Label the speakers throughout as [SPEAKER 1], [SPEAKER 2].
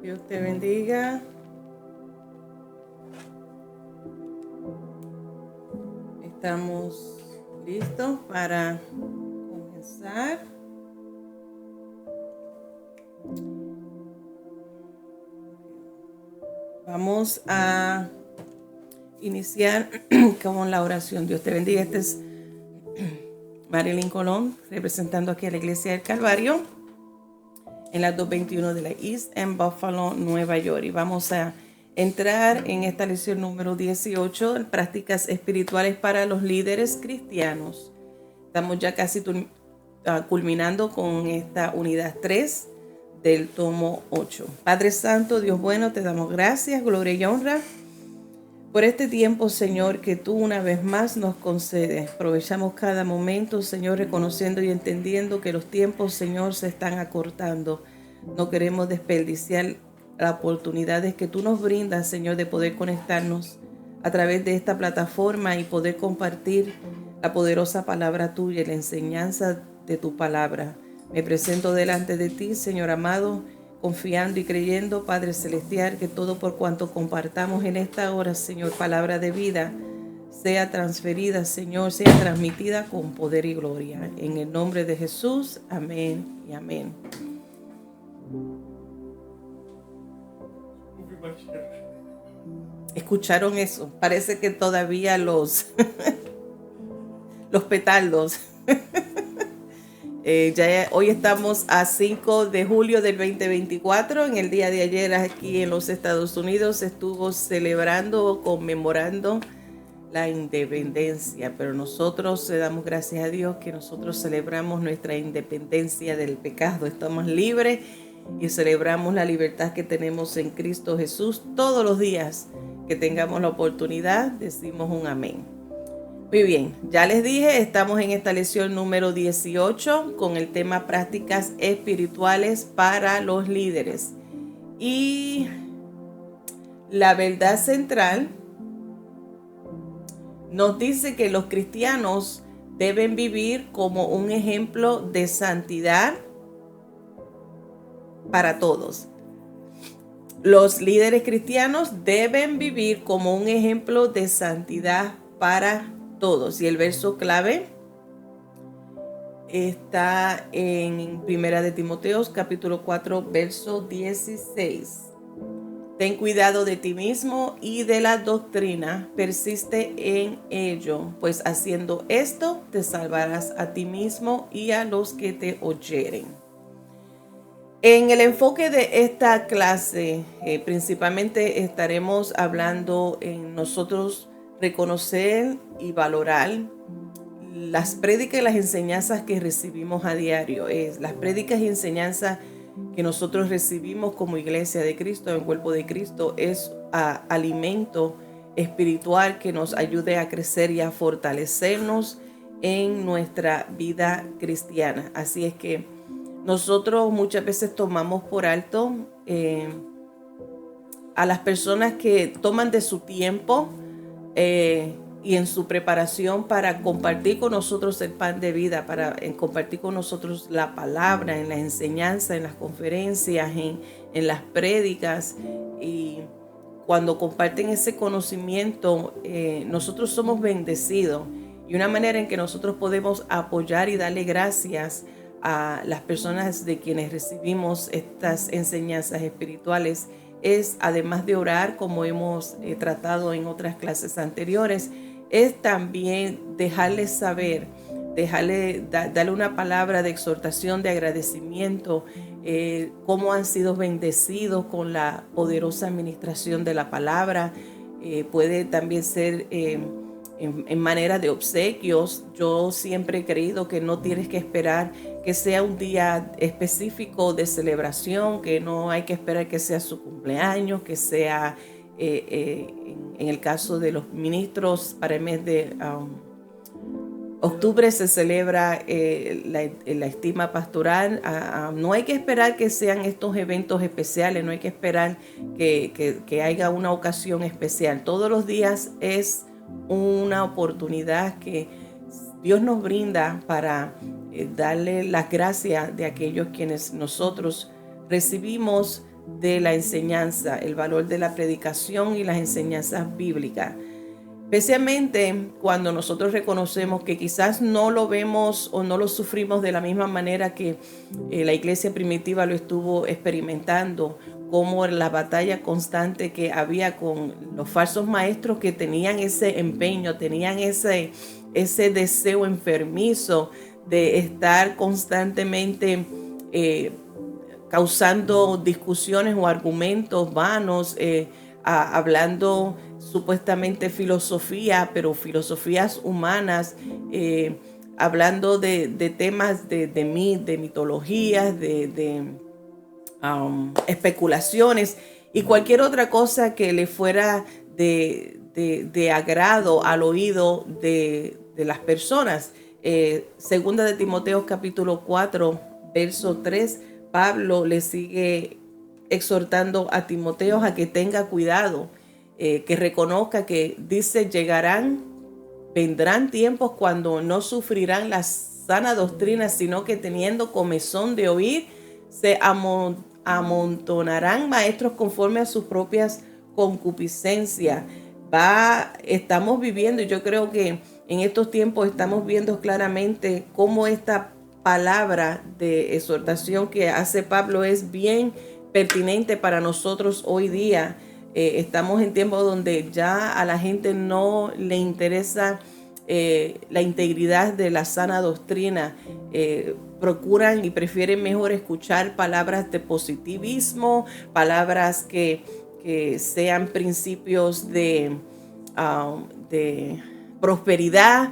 [SPEAKER 1] Dios te bendiga. Estamos listos para comenzar. Vamos a iniciar con la oración. Dios te bendiga. Este es Marilyn Colón, representando aquí a la Iglesia del Calvario en la 221 de la East en Buffalo, Nueva York. Y vamos a entrar en esta lección número 18, prácticas espirituales para los líderes cristianos. Estamos ya casi culminando con esta unidad 3 del tomo 8. Padre Santo, Dios bueno, te damos gracias, gloria y honra por este tiempo, Señor, que tú una vez más nos concedes. Aprovechamos cada momento, Señor, reconociendo y entendiendo que los tiempos, Señor, se están acortando. No queremos desperdiciar las oportunidades que tú nos brindas, Señor, de poder conectarnos a través de esta plataforma y poder compartir la poderosa palabra tuya y la enseñanza de tu palabra. Me presento delante de ti, Señor amado, confiando y creyendo, Padre Celestial, que todo por cuanto compartamos en esta hora, Señor, palabra de vida, sea transferida, Señor, sea transmitida con poder y gloria. En el nombre de Jesús, amén y amén. ¿Escucharon eso? Parece que todavía los petardos. Hoy estamos a 5 de julio del 2024. En el día de ayer aquí en los Estados Unidos se estuvo celebrando, conmemorando la independencia. Pero nosotros le damos gracias a Dios que nosotros celebramos nuestra independencia del pecado. Estamos libres y celebramos la libertad que tenemos en Cristo Jesús. Todos los días que tengamos la oportunidad decimos un amén. Muy bien, ya les dije, estamos en esta lección número 18 con el tema prácticas espirituales para los líderes. Y la verdad central nos dice que los cristianos deben vivir como un ejemplo de santidad para todos. Los líderes cristianos deben vivir como un ejemplo de santidad para todos. Y el verso clave está en Primera de Timoteo, capítulo 4, verso 16. Ten cuidado de ti mismo y de la doctrina, persiste en ello, pues haciendo esto te salvarás a ti mismo y a los que te oyeren. En el enfoque de esta clase, principalmente estaremos hablando en nosotros reconocer y valorar las prédicas y las enseñanzas que recibimos a diario. Las prédicas y enseñanzas que nosotros recibimos como iglesia de Cristo, en el cuerpo de Cristo, es alimento espiritual que nos ayude a crecer y a fortalecernos en nuestra vida cristiana. Así es que nosotros muchas veces tomamos por alto a las personas que toman de su tiempo y en su preparación para compartir con nosotros el pan de vida, para compartir con nosotros la palabra, en la enseñanza, en las conferencias, en las prédicas. Y cuando comparten ese conocimiento, nosotros somos bendecidos. Y una manera en que nosotros podemos apoyar y darle gracias a las personas de quienes recibimos estas enseñanzas espirituales es, además de orar, como hemos tratado en otras clases anteriores, es también dejarles saber, darle una palabra de exhortación, de agradecimiento, cómo han sido bendecidos con la poderosa administración de la palabra. Puede también ser en manera de obsequios. Yo siempre he creído que no tienes que esperar que sea un día específico de celebración, que no hay que esperar que sea su cumpleaños, que sea en el caso de los ministros para el mes de octubre se celebra la estima pastoral. No hay que esperar que sean estos eventos especiales, no hay que esperar que haya una ocasión especial. Todos los días es una oportunidad que Dios nos brinda para darle las gracias de aquellos quienes nosotros recibimos de la enseñanza, el valor de la predicación y las enseñanzas bíblicas. Especialmente cuando nosotros reconocemos que quizás no lo vemos o no lo sufrimos de la misma manera que la iglesia primitiva lo estuvo experimentando, como la batalla constante que había con los falsos maestros que tenían ese empeño, tenían ese deseo enfermizo de estar constantemente causando discusiones o argumentos vanos, hablando supuestamente filosofía, pero filosofías humanas, hablando de temas de mitologías, de especulaciones y cualquier otra cosa que le fuera de agrado al oído de las personas. Segunda de Timoteo capítulo 4, verso 3, Pablo le sigue exhortando a Timoteo a que tenga cuidado, que reconozca que dice vendrán tiempos cuando no sufrirán la sana doctrina, sino que teniendo comezón de oír, se amontonarán maestros conforme a sus propias concupiscencias. Estamos viviendo, y yo creo que en estos tiempos estamos viendo claramente cómo esta palabra de exhortación que hace Pablo es bien pertinente para nosotros hoy día. Estamos en tiempos donde ya a la gente no le interesa la integridad de la sana doctrina. Procuran y prefieren mejor escuchar palabras de positivismo, palabras que sean principios de prosperidad,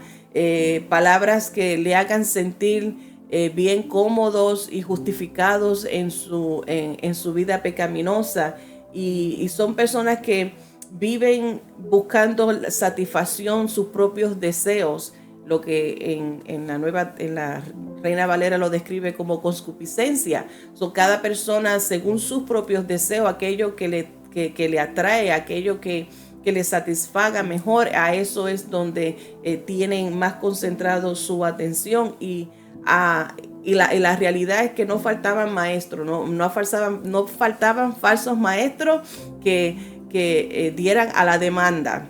[SPEAKER 1] palabras que le hagan sentir bien cómodos y justificados en su vida pecaminosa. Y son personas que viven buscando satisfacción, sus propios deseos, lo que en la Reina Valera lo describe como concupiscencia. Cada persona según sus propios deseos, aquello que le atrae, aquello que le satisfaga mejor, a eso es donde tienen más concentrado su atención. Y la realidad es que no faltaban maestros, no faltaban falsos maestros que dieran a la demanda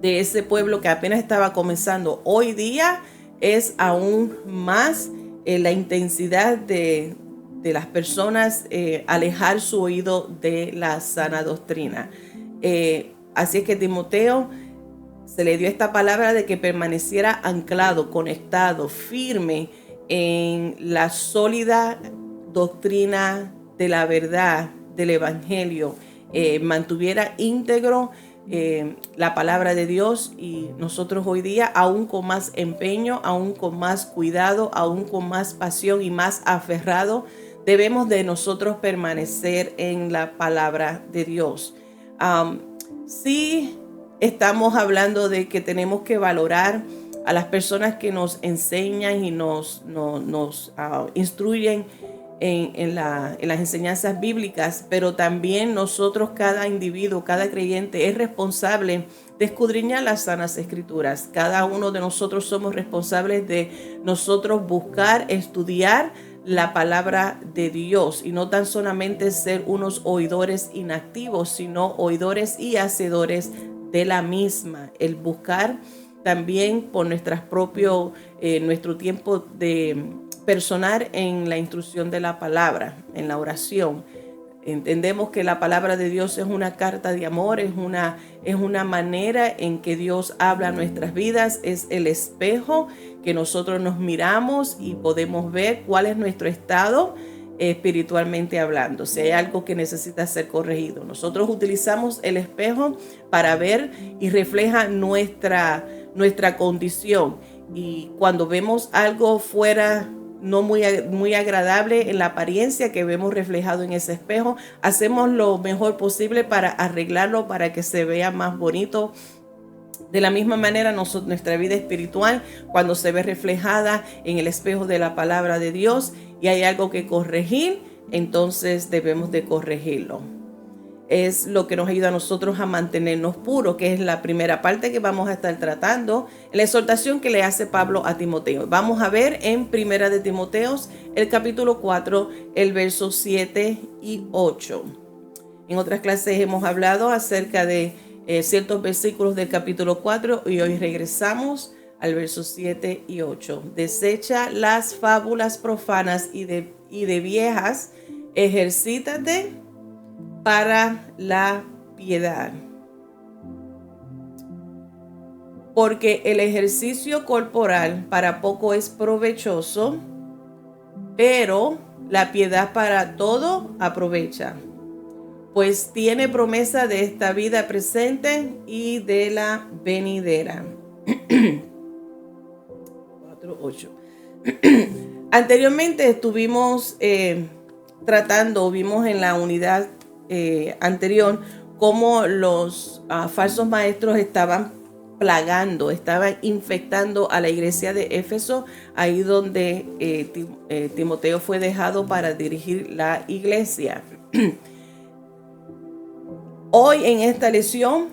[SPEAKER 1] de ese pueblo que apenas estaba comenzando. Hoy día es aún más la intensidad de las personas alejar su oído de la sana doctrina. Así es que Timoteo se le dio esta palabra de que permaneciera anclado, conectado, firme en la sólida doctrina de la verdad del evangelio, mantuviera íntegro la palabra de Dios. Y nosotros hoy día, aún con más empeño, aún con más cuidado, aún con más pasión y más aferrado, debemos de nosotros permanecer en la palabra de Dios. Sí, estamos hablando de que tenemos que valorar a las personas que nos enseñan y nos instruyen en las enseñanzas bíblicas, pero también nosotros, cada individuo, cada creyente, es responsable de escudriñar las sanas escrituras. Cada uno de nosotros somos responsables de nosotros buscar, estudiar la palabra de Dios, y no tan solamente ser unos oidores inactivos, sino oidores y hacedores de la misma. El buscar también por nuestro tiempo de personal en la instrucción de la palabra, en la oración. Entendemos que la palabra de Dios es una carta de amor, es una manera en que Dios habla a nuestras vidas, es el espejo que nosotros nos miramos y podemos ver cuál es nuestro estado espiritualmente hablando, si hay algo que necesita ser corregido. Nosotros utilizamos el espejo para ver y refleja nuestra condición, y cuando vemos algo fuera no muy agradable en la apariencia que vemos reflejado en ese espejo, hacemos lo mejor posible para arreglarlo, para que se vea más bonito. De la misma manera, nuestra vida espiritual, cuando se ve reflejada en el espejo de la palabra de Dios y hay algo que corregir, entonces debemos de corregirlo. es lo que nos ayuda a nosotros a mantenernos puros, que es la primera parte que vamos a estar tratando en la exhortación que le hace Pablo a Timoteo. Vamos a ver en Primera de Timoteo, el capítulo 4, el verso 7 y 8. En otras clases hemos hablado acerca de ciertos versículos del capítulo 4 y hoy regresamos al verso 7 y 8. Desecha las fábulas profanas y de viejas, ejercítate para la piedad. Porque el ejercicio corporal para poco es provechoso, pero la piedad para todo aprovecha, pues tiene promesa de esta vida presente y de la venidera. 4:8. Anteriormente estuvimos vimos en la unidad anterior cómo los falsos maestros estaban plagando, estaban infectando a la iglesia de Éfeso, ahí donde Timoteo fue dejado para dirigir la iglesia. Hoy en esta lección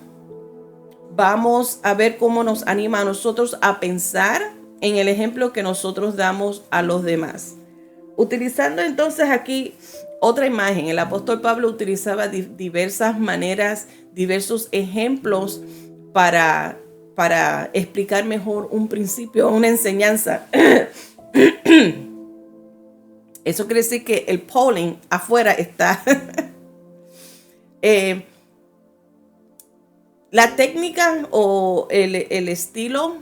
[SPEAKER 1] vamos a ver cómo nos anima a nosotros a pensar en el ejemplo que nosotros damos a los demás. Utilizando entonces aquí otra imagen, el apóstol Pablo utilizaba diversas maneras, diversos ejemplos para explicar mejor un principio, una enseñanza. Eso quiere decir que el pollen afuera está. La técnica o el estilo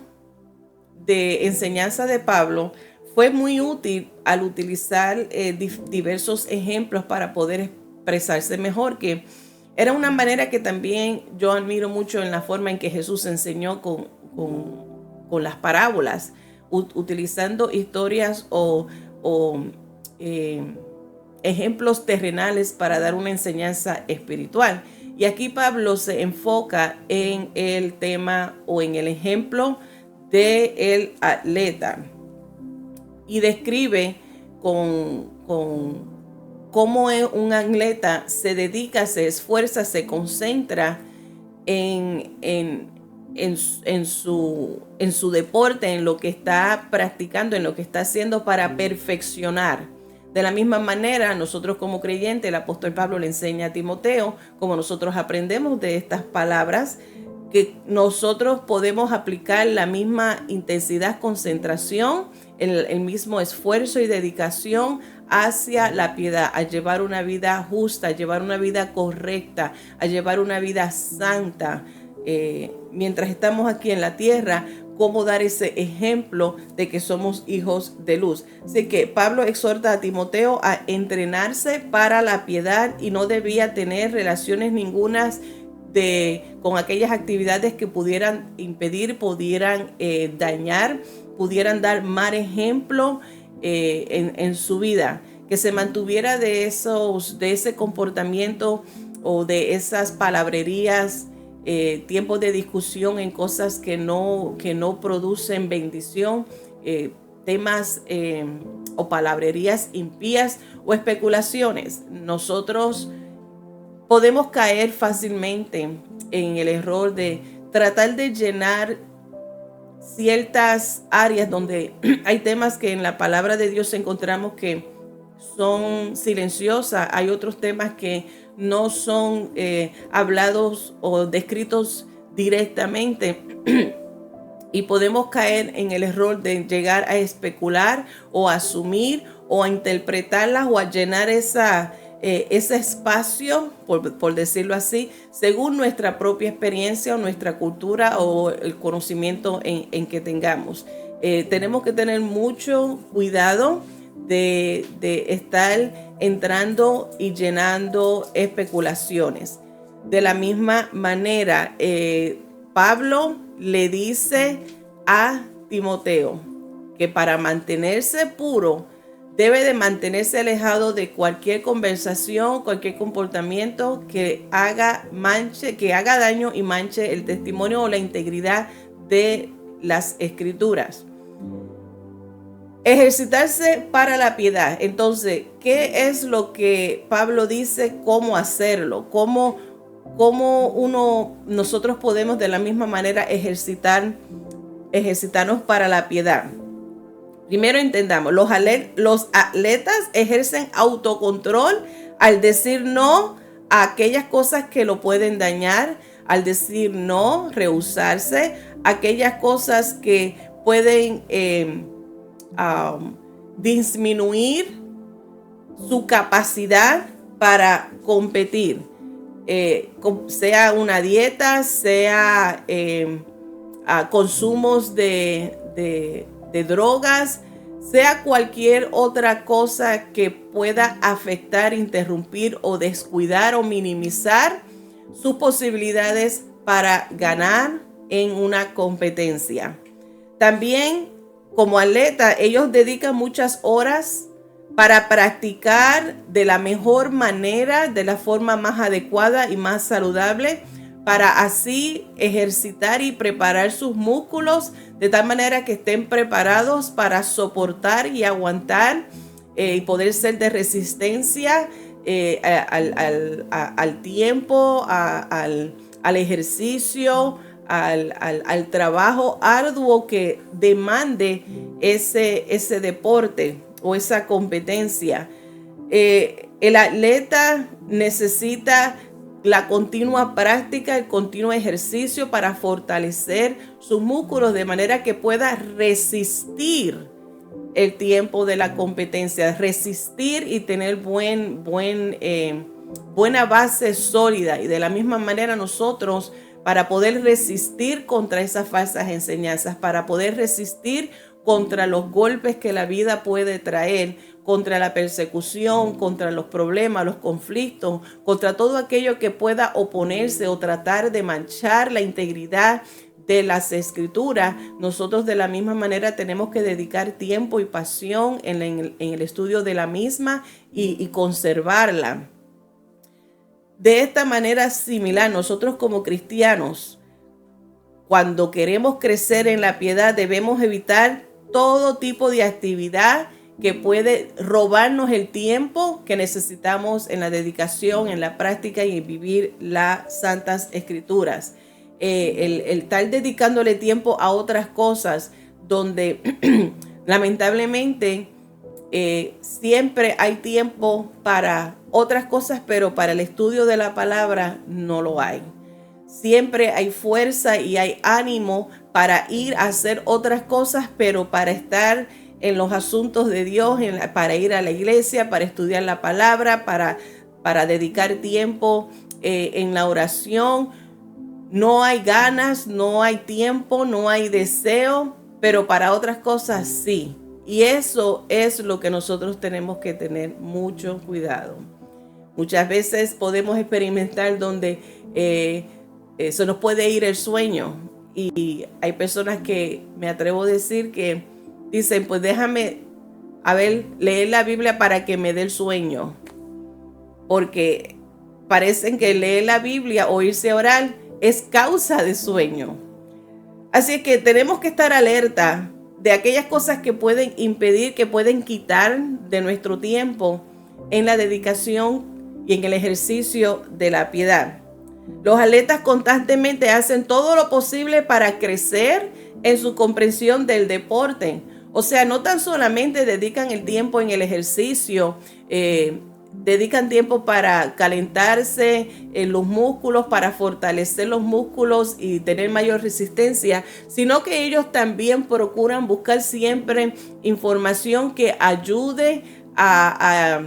[SPEAKER 1] de enseñanza de Pablo fue muy útil al utilizar diversos ejemplos para poder expresarse mejor, que era una manera que también yo admiro mucho en la forma en que Jesús enseñó con las parábolas, utilizando historias o ejemplos terrenales para dar una enseñanza espiritual. Y aquí Pablo se enfoca en el tema o en el ejemplo del atleta y describe con cómo un atleta se dedica, se esfuerza, se concentra en su deporte, en lo que está practicando, en lo que está haciendo para perfeccionar. De la misma manera, nosotros como creyentes, el apóstol Pablo le enseña a Timoteo, como nosotros aprendemos de estas palabras, que nosotros podemos aplicar la misma intensidad, concentración, el mismo esfuerzo y dedicación hacia la piedad, a llevar una vida justa, a llevar una vida correcta, a llevar una vida santa. Mientras estamos aquí en la tierra, cómo dar ese ejemplo de que somos hijos de luz. Así que Pablo exhorta a Timoteo a entrenarse para la piedad y no debía tener relaciones ningunas con aquellas actividades que pudieran impedir, pudieran dañar, pudieran dar mal ejemplo en su vida, que se mantuviera de ese comportamiento o de esas palabrerías, tiempos de discusión en cosas que no producen bendición, temas o palabrerías impías o especulaciones. Nosotros podemos caer fácilmente en el error de tratar de llenar ciertas áreas donde hay temas que en la palabra de Dios encontramos que son silenciosas. Hay otros temas que no son hablados o descritos directamente. Y podemos caer en el error de llegar a especular o a asumir o a interpretarlas o a llenar ese espacio, por decirlo así, según nuestra propia experiencia o nuestra cultura o el conocimiento en que tengamos. Tenemos que tener mucho cuidado de estar entrando y llenando especulaciones. De la misma manera, Pablo le dice a Timoteo que para mantenerse puro debe de mantenerse alejado de cualquier conversación, cualquier comportamiento que haga daño y manche el testimonio o la integridad de las escrituras. Ejercitarse para la piedad. Entonces, ¿qué es lo que Pablo dice? ¿Cómo hacerlo? Nosotros podemos de la misma manera ejercitarnos para la piedad? Primero entendamos, los atletas ejercen autocontrol al decir no a aquellas cosas que lo pueden dañar, al decir no, rehusarse, aquellas cosas que pueden disminuir su capacidad para competir, sea una dieta, sea consumos de drogas, sea cualquier otra cosa que pueda afectar, interrumpir o descuidar o minimizar sus posibilidades para ganar en una competencia. También, como atleta, ellos dedican muchas horas para practicar de la mejor manera, de la forma más adecuada y más saludable, para así ejercitar y preparar sus músculos de tal manera que estén preparados para soportar y aguantar y poder ser de resistencia al tiempo, al ejercicio, al trabajo arduo que demande ese deporte o esa competencia. El atleta necesita la continua práctica, el continuo ejercicio para fortalecer sus músculos de manera que pueda resistir el tiempo de la competencia, resistir y tener buena base sólida. Y de la misma manera nosotros, para poder resistir contra esas falsas enseñanzas, para poder resistir contra los golpes que la vida puede traer, contra la persecución, contra los problemas, los conflictos, contra todo aquello que pueda oponerse o tratar de manchar la integridad de las escrituras, nosotros de la misma manera tenemos que dedicar tiempo y pasión en el estudio de la misma y conservarla. De esta manera similar, nosotros como cristianos, cuando queremos crecer en la piedad, debemos evitar todo tipo de actividad que puede robarnos el tiempo que necesitamos en la dedicación, en la práctica y en vivir las santas escrituras. El estar dedicándole tiempo a otras cosas donde lamentablemente siempre hay tiempo para otras cosas, pero para el estudio de la palabra no lo hay. Siempre hay fuerza y hay ánimo para ir a hacer otras cosas, pero para estar en los asuntos de Dios, para ir a la iglesia, para estudiar la palabra, para dedicar tiempo en la oración. No hay ganas, no hay tiempo, no hay deseo, pero para otras cosas sí. Y eso es lo que nosotros tenemos que tener mucho cuidado. Muchas veces podemos experimentar donde se nos puede ir el sueño. Y hay personas que me atrevo a decir que dicen, pues déjame, leer la Biblia para que me dé el sueño. Porque parecen que leer la Biblia o irse a orar es causa de sueño. Así que tenemos que estar alerta de aquellas cosas que pueden impedir, que pueden quitar de nuestro tiempo en la dedicación y en el ejercicio de la piedad. Los atletas constantemente hacen todo lo posible para crecer en su comprensión del deporte. O sea, no tan solamente dedican el tiempo en el ejercicio, dedican tiempo para calentarse en los músculos, para fortalecer los músculos y tener mayor resistencia, sino que ellos también procuran buscar siempre información que ayude a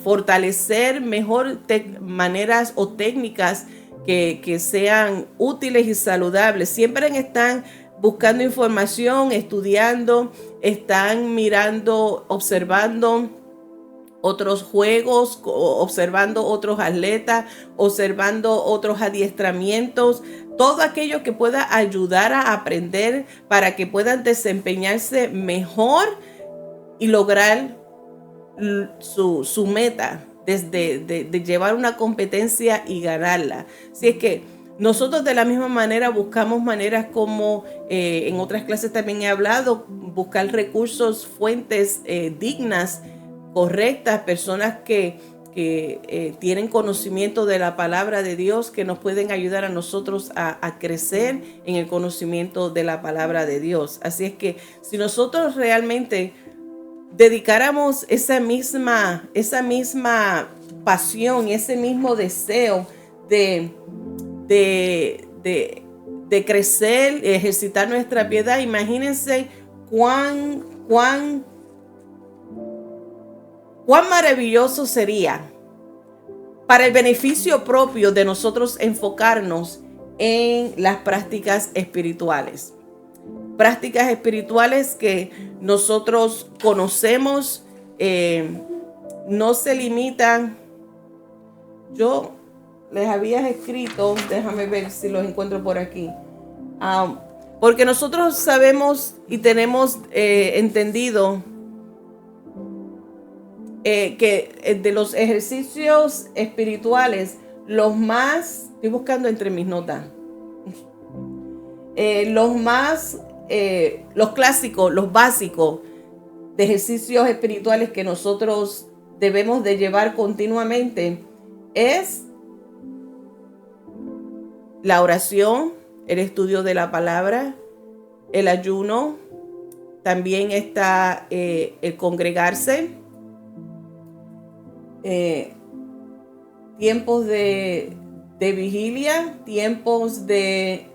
[SPEAKER 1] fortalecer mejor maneras o técnicas que sean útiles y saludables. Siempre están buscando información, estudiando, están mirando, observando otros juegos, observando otros atletas, observando otros adiestramientos, todo aquello que pueda ayudar a aprender para que puedan desempeñarse mejor y lograr su meta de llevar una competencia y ganarla. Así es que Nosotros de la misma manera buscamos maneras como en otras clases también he hablado, buscar recursos, fuentes dignas, correctas, personas que tienen conocimiento de la palabra de Dios, que nos pueden ayudar a nosotros a crecer en el conocimiento de la palabra de Dios. Así es que si nosotros realmente dedicáramos esa misma pasión, ese mismo deseo de crecer, ejercitar nuestra piedad, imagínense cuán maravilloso sería para el beneficio propio de nosotros enfocarnos en las prácticas espirituales. Prácticas espirituales que nosotros conocemos, no se limitan. Yo les había escrito, déjame ver si los encuentro por aquí, porque nosotros sabemos y tenemos entendido que de los ejercicios espirituales, estoy buscando entre mis notas, los clásicos, los básicos de ejercicios espirituales que nosotros debemos de llevar continuamente es la oración, el estudio de la palabra, el ayuno, también está el congregarse, tiempos de vigilia, tiempos de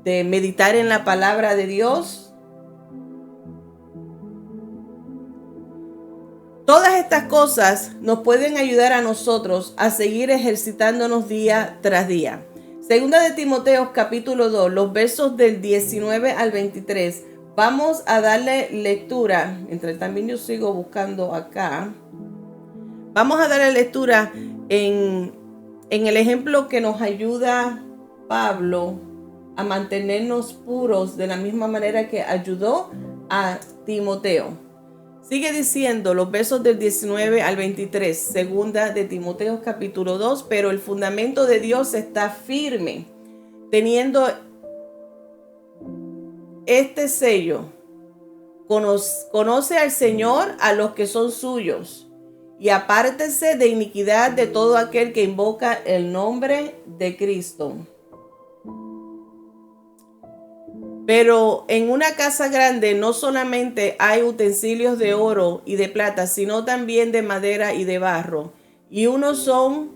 [SPEAKER 1] meditar en la palabra de Dios. Todas estas cosas nos pueden ayudar a nosotros a seguir ejercitándonos día tras día. Segunda de Timoteo capítulo 2, los versos del 19 al 23. Vamos a darle lectura, mientras también yo sigo buscando acá. Vamos a darle lectura en el ejemplo que nos ayuda Pablo a mantenernos puros de la misma manera que ayudó a Timoteo. Sigue diciendo los versos del 19 al 23, segunda de Timoteo capítulo 2, pero el fundamento de Dios está firme, teniendo este sello. Conoce al Señor a los que son suyos, y apártese de iniquidad de todo aquel que invoca el nombre de Cristo. Pero en una casa grande no solamente hay utensilios de oro y de plata, sino también de madera y de barro. Y unos son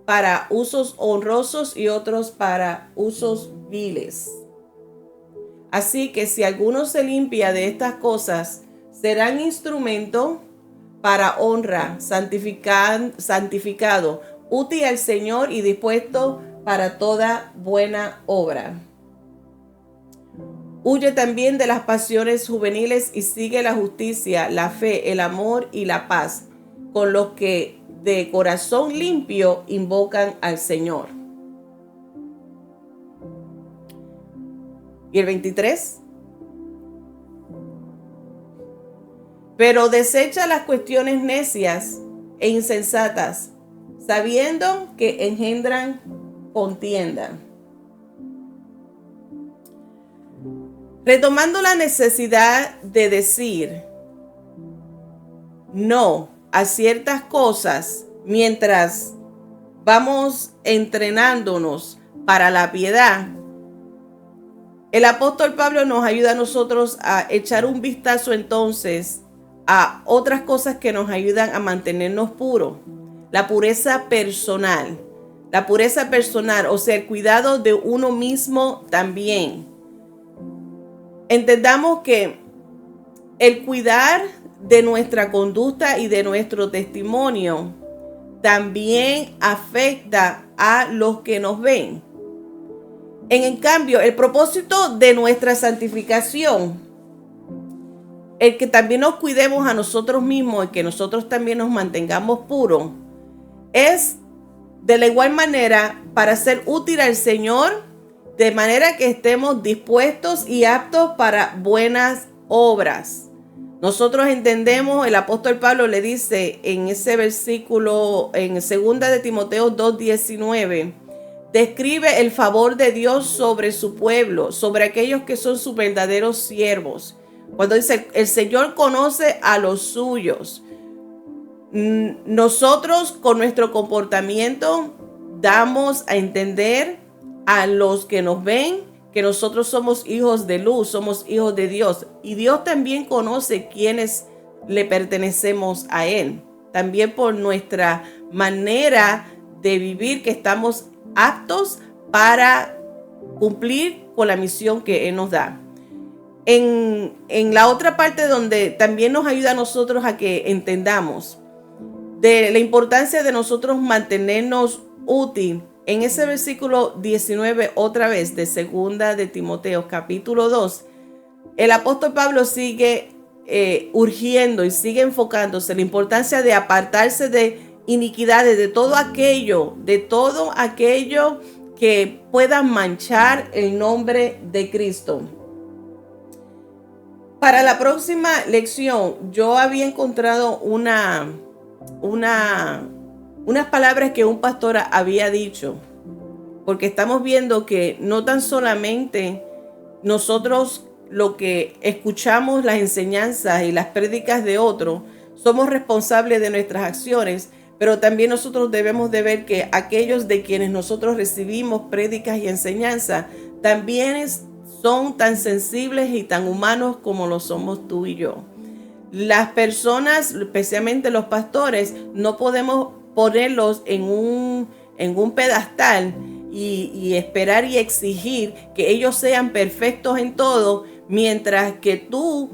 [SPEAKER 1] para usos honrosos y otros para usos viles. Así que si alguno se limpia de estas cosas, serán instrumento para honra, santificado, útil al Señor y dispuesto para toda buena obra. Huye también de las pasiones juveniles y sigue la justicia, la fe, el amor y la paz, con los que de corazón limpio invocan al Señor. Y el 23. Pero desecha las cuestiones necias e insensatas, sabiendo que engendran contienda. Retomando la necesidad de decir no a ciertas cosas mientras vamos entrenándonos para la piedad, el apóstol Pablo nos ayuda a nosotros a echar un vistazo entonces a otras cosas que nos ayudan a mantenernos puros. La pureza personal, o sea, el cuidado de uno mismo también. Entendamos que el cuidar de nuestra conducta y de nuestro testimonio también afecta a los que nos ven. En cambio, el propósito de nuestra santificación, el que también nos cuidemos a nosotros mismos y que nosotros también nos mantengamos puros, es de la igual manera para ser útil al Señor, de manera que estemos dispuestos y aptos para buenas obras. Nosotros entendemos, el apóstol Pablo le dice en ese versículo, en 2 de Timoteo 2:19, describe el favor de Dios sobre su pueblo, sobre aquellos que son sus verdaderos siervos. Cuando dice, el Señor conoce a los suyos. Nosotros con nuestro comportamiento damos a entender a los que nos ven que nosotros somos hijos de luz, somos hijos de Dios. Y Dios también conoce quiénes le pertenecemos a Él. También por nuestra manera de vivir, que estamos aptos para cumplir con la misión que Él nos da. En la otra parte donde también nos ayuda a nosotros a que entendamos de la importancia de nosotros mantenernos útil. En ese versículo 19, otra vez, de segunda de Timoteo, capítulo 2, el apóstol Pablo sigue urgiendo y sigue enfocándose en la importancia de apartarse de iniquidades, de todo aquello que pueda manchar el nombre de Cristo. Para la próxima lección, yo había encontrado unas palabras que un pastor había dicho, porque estamos viendo que no tan solamente nosotros lo que escuchamos las enseñanzas y las prédicas de otros, somos responsables de nuestras acciones, pero también nosotros debemos de ver que aquellos de quienes nosotros recibimos prédicas y enseñanzas también son tan sensibles y tan humanos como lo somos tú y yo. Las personas, especialmente los pastores, no podemos ponerlos en un pedestal y esperar y exigir que ellos sean perfectos en todo, mientras que tú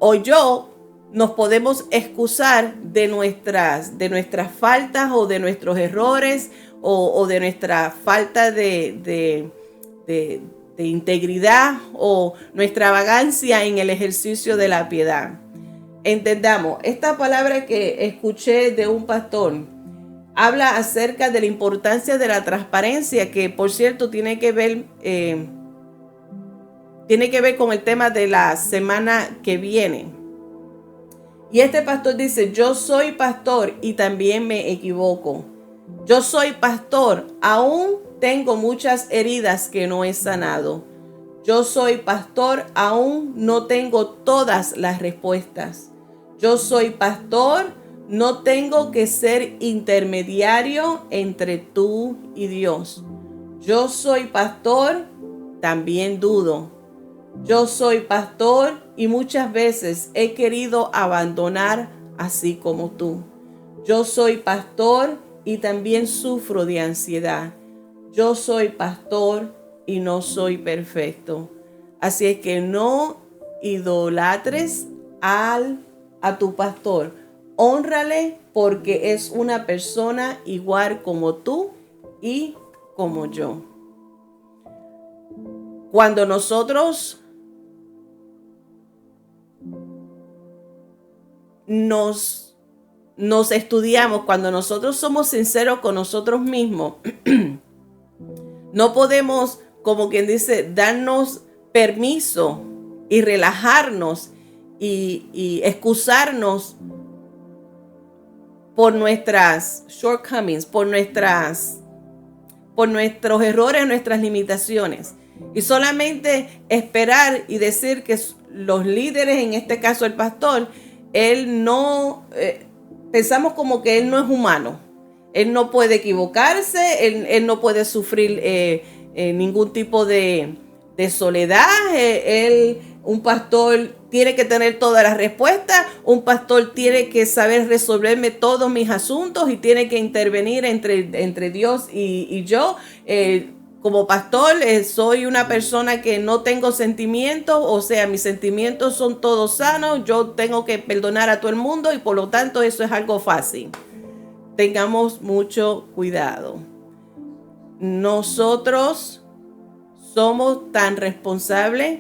[SPEAKER 1] o yo nos podemos excusar de nuestras faltas o de nuestros errores o de nuestra falta de integridad o nuestra vagancia en el ejercicio de la piedad. Entendamos, esta palabra que escuché de un pastor habla acerca de la importancia de la transparencia, que por cierto tiene que ver con el tema de la semana que viene. Y este pastor dice, yo soy pastor y también me equivoco. Yo soy pastor, aún tengo muchas heridas que no he sanado. Yo soy pastor, aún no tengo todas las respuestas. Yo soy pastor, no tengo que ser intermediario entre tú y Dios. Yo soy pastor, también dudo. Yo soy pastor y muchas veces he querido abandonar así como tú. Yo soy pastor y también sufro de ansiedad. Yo soy pastor y no soy perfecto. Así es que no idolatres a tu pastor. Hónrale porque es una persona igual como tú y como yo. Cuando nosotros nos estudiamos, cuando nosotros somos sinceros con nosotros mismos, no podemos, como quien dice, darnos permiso y relajarnos y excusarnos por nuestras shortcomings, por nuestros errores, nuestras limitaciones. Y solamente esperar y decir que los líderes, en este caso el pastor, él no, pensamos como que él no es humano. Él no puede equivocarse, él no puede sufrir ningún tipo de soledad. Un pastor tiene que tener todas las respuestas. Un pastor tiene que saber resolverme todos mis asuntos y tiene que intervenir entre Dios y yo. Como pastor, soy una persona que no tengo sentimientos, o sea, mis sentimientos son todos sanos. Yo tengo que perdonar a todo el mundo y por lo tanto eso es algo fácil. Tengamos mucho cuidado. Nosotros somos tan responsables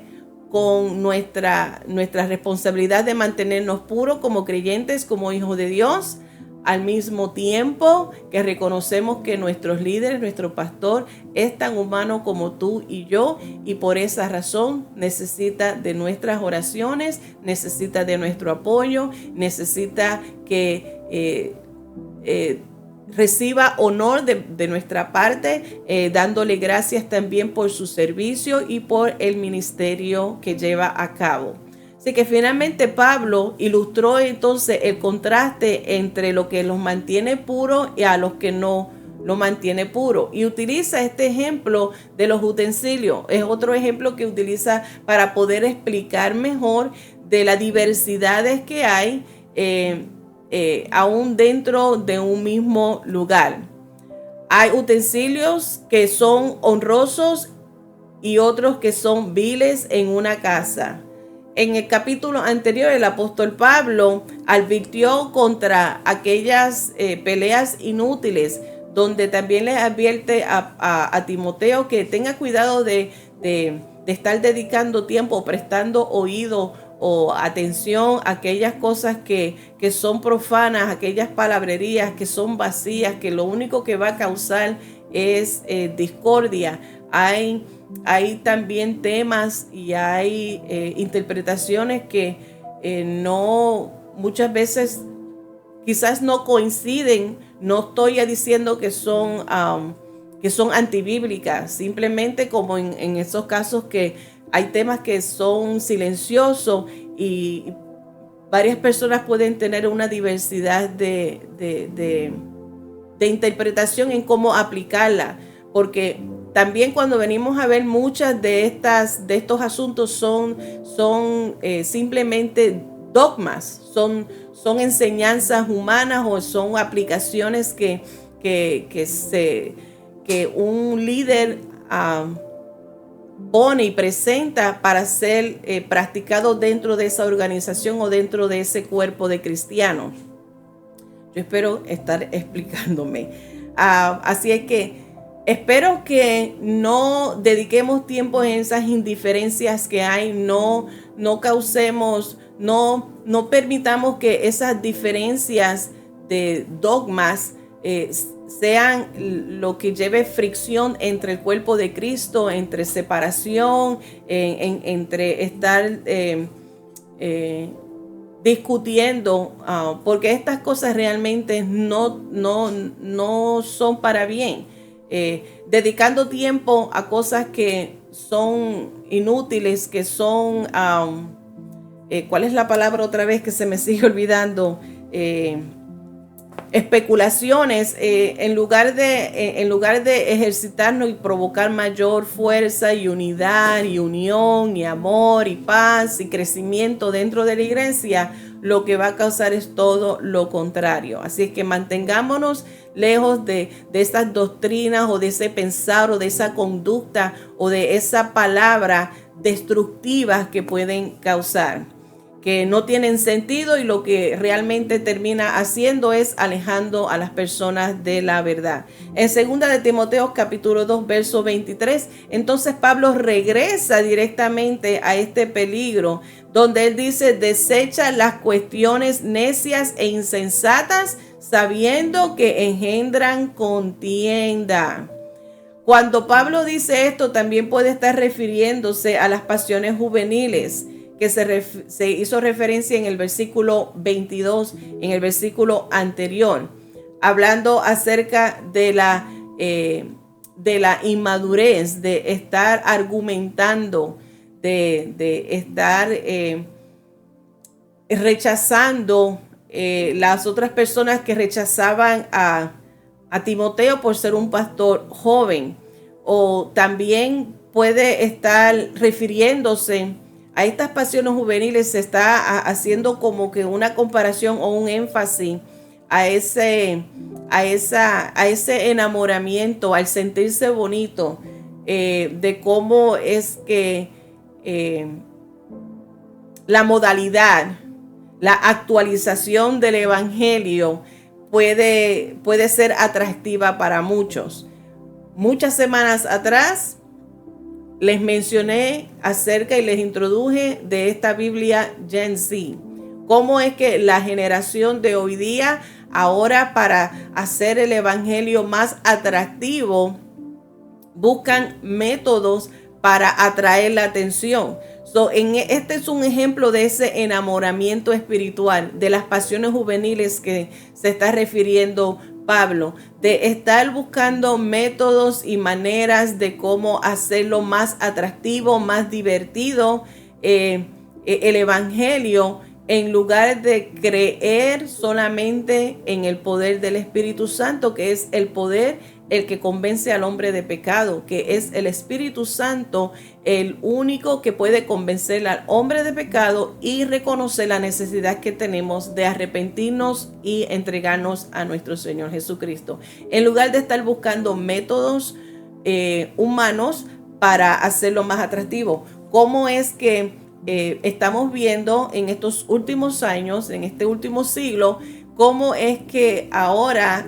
[SPEAKER 1] con nuestra responsabilidad de mantenernos puros como creyentes, como hijos de Dios, al mismo tiempo que reconocemos que nuestros líderes, nuestro pastor, es tan humano como tú y yo, y por esa razón necesita de nuestras oraciones, necesita de nuestro apoyo, necesita que reciba honor de nuestra parte, dándole gracias también por su servicio y por el ministerio que lleva a cabo. Así que finalmente Pablo ilustró entonces el contraste entre lo que los mantiene puros y a los que no lo mantiene puro, y utiliza este ejemplo de los utensilios. Es otro ejemplo que utiliza para poder explicar mejor de las diversidades que hay aún dentro de un mismo lugar. Hay utensilios que son honrosos y otros que son viles en una casa. En el capítulo anterior, el apóstol Pablo advirtió contra aquellas peleas inútiles, donde también le advierte a Timoteo que tenga cuidado de estar dedicando tiempo, prestando oído o atención a aquellas cosas que son profanas, aquellas palabrerías que son vacías, que lo único que va a causar es discordia. Hay también temas y hay interpretaciones que no, muchas veces quizás no coinciden. No estoy diciendo que son antibíblicas, simplemente como en esos casos que hay temas que son silenciosos y varias personas pueden tener una diversidad de interpretación en cómo aplicarla, porque también cuando venimos a ver muchas de estos asuntos son simplemente dogmas, son enseñanzas humanas o son aplicaciones que un líder pone y presenta para ser practicado dentro de esa organización o dentro de ese cuerpo de cristianos. Yo espero estar explicándome. Así es que espero que no dediquemos tiempo en esas indiferencias que hay, no causemos, no permitamos que esas diferencias de dogmas sean lo que lleve fricción entre el cuerpo de Cristo, entre separación, entre estar discutiendo, porque estas cosas realmente no son para bien. Dedicando tiempo a cosas que son inútiles, que son, ¿cuál es la palabra otra vez que se me sigue olvidando? Especulaciones, en lugar de ejercitarnos y provocar mayor fuerza y unidad y unión y amor y paz y crecimiento dentro de la iglesia, lo que va a causar es todo lo contrario. Así es que mantengámonos lejos de esas doctrinas o de ese pensar o de esa conducta o de esa palabra destructivas que pueden causar, que no tienen sentido, y lo que realmente termina haciendo es alejando a las personas de la verdad. En 2 de Timoteo capítulo 2 verso 23, entonces Pablo regresa directamente a este peligro, donde él dice: desecha las cuestiones necias e insensatas, sabiendo que engendran contienda. Cuando Pablo dice esto, también puede estar refiriéndose a las pasiones juveniles, que se hizo referencia en el versículo 22, en el versículo anterior, hablando acerca de la inmadurez, de estar argumentando, de estar rechazando las otras personas que rechazaban a Timoteo por ser un pastor joven, o también puede estar refiriéndose a estas pasiones juveniles. Se está haciendo como que una comparación o un énfasis a ese enamoramiento, al sentirse bonito, de cómo es que la modalidad, la actualización del evangelio puede ser atractiva para muchos. Muchas semanas atrás les mencioné acerca y les introduje de esta Biblia Gen Z. Cómo es que la generación de hoy día, ahora, para hacer el evangelio más atractivo, buscan métodos para atraer la atención. Este es un ejemplo de ese enamoramiento espiritual, de las pasiones juveniles que se está refiriendo Pablo, de estar buscando métodos y maneras de cómo hacerlo más atractivo, más divertido, el evangelio, en lugar de creer solamente en el poder del Espíritu Santo, que es el poder el que convence al hombre de pecado, que es el Espíritu Santo el único que puede convencer al hombre de pecado y reconocer la necesidad que tenemos de arrepentirnos y entregarnos a nuestro Señor Jesucristo. En lugar de estar buscando métodos humanos para hacerlo más atractivo. ¿Cómo es que estamos viendo en estos últimos años, en este último siglo, cómo es que ahora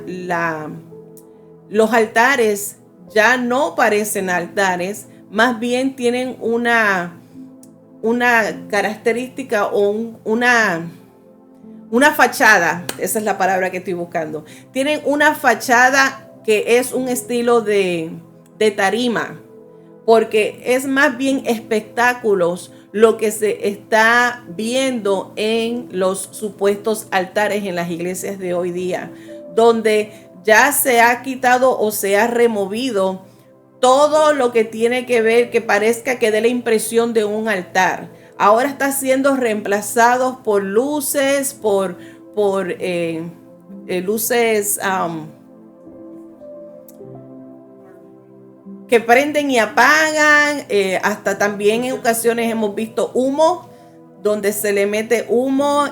[SPEAKER 1] los altares ya no parecen altares, más bien tienen una característica o una fachada? Esa es la palabra que estoy buscando. Tienen una fachada que es un estilo de tarima, porque es más bien espectáculos lo que se está viendo en los supuestos altares en las iglesias de hoy día, donde ya se ha quitado o se ha removido todo lo que tiene que ver, que parezca que dé la impresión de un altar. Ahora está siendo reemplazado por luces, por luces que prenden y apagan, hasta también en ocasiones hemos visto humo, donde se le mete humo,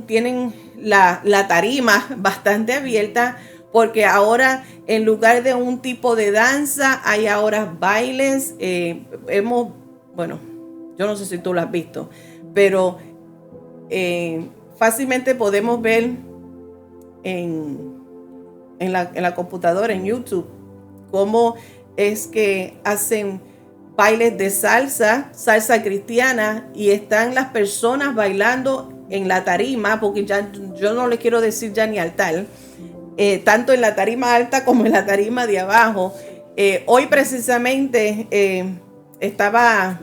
[SPEAKER 1] tienen la tarima bastante abierta, porque ahora en lugar de un tipo de danza hay ahora bailes. Bueno, yo no sé si tú lo has visto, pero fácilmente podemos ver en la computadora, en YouTube, cómo es que hacen bailes de salsa cristiana, y están las personas bailando en la tarima, porque ya yo no le quiero decir ya ni altar, tanto en la tarima alta como en la tarima de abajo. Hoy precisamente estaba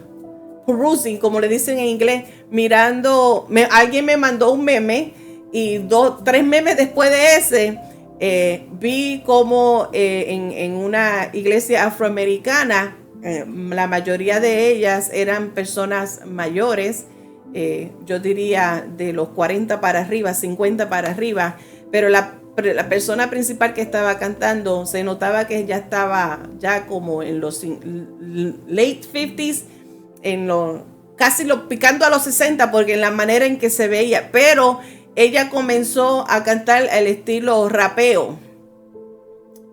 [SPEAKER 1] perusing, como le dicen en inglés, mirando, alguien me mandó un meme, y 3 memes después de ese, vi como en una iglesia afroamericana, la mayoría de ellas eran personas mayores, yo diría de los 40 para arriba, 50 para arriba, pero la persona principal que estaba cantando se notaba que ya estaba ya como en los late 50s, casi picando a los 60, porque en la manera en que se veía, pero ella comenzó a cantar el estilo rapeo,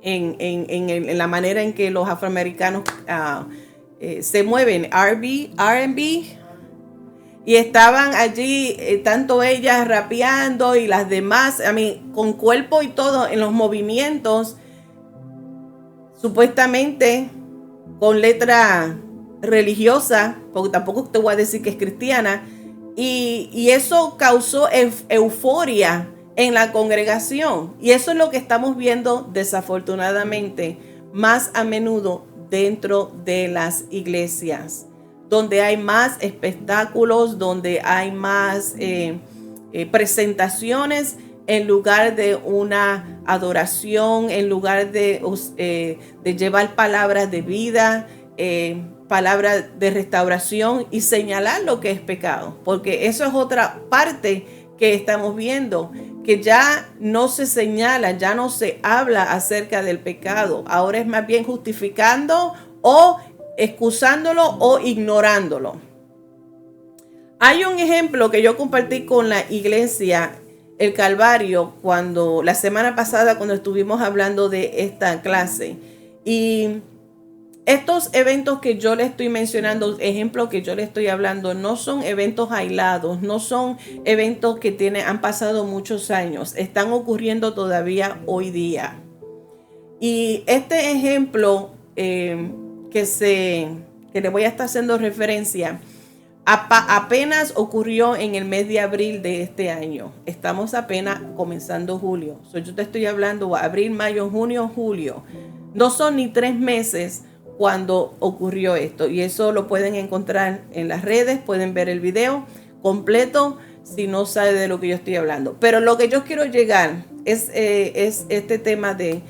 [SPEAKER 1] en la manera en que los afroamericanos se mueven, R&B, y estaban allí, tanto ellas rapeando y las demás, con cuerpo y todo en los movimientos, supuestamente con letra religiosa, porque tampoco te voy a decir que es cristiana, y eso causó euforia en la congregación, y eso es lo que estamos viendo desafortunadamente más a menudo dentro de las iglesias, donde hay más espectáculos, donde hay más presentaciones, en lugar de una adoración, en lugar de llevar palabras de vida, palabras de restauración, y señalar lo que es pecado, porque eso es otra parte que estamos viendo, que ya no se señala, ya no se habla acerca del pecado. Ahora es más bien justificando o excusándolo o ignorándolo. Hay un ejemplo que yo compartí con la iglesia El Calvario la semana pasada, cuando estuvimos hablando de esta clase, y estos eventos que yo le estoy mencionando, ejemplos que yo le estoy hablando, no son eventos aislados, no son eventos que han pasado muchos años, están ocurriendo todavía hoy día. Y este ejemplo que le voy a estar haciendo referencia, apenas ocurrió en el mes de abril de este año. Estamos apenas comenzando julio. Yo te estoy hablando abril, mayo, junio, julio. No son ni 3 meses cuando ocurrió esto, y eso lo pueden encontrar en las redes, pueden ver el video completo si no sabe de lo que yo estoy hablando. Pero lo que yo quiero llegar es este tema de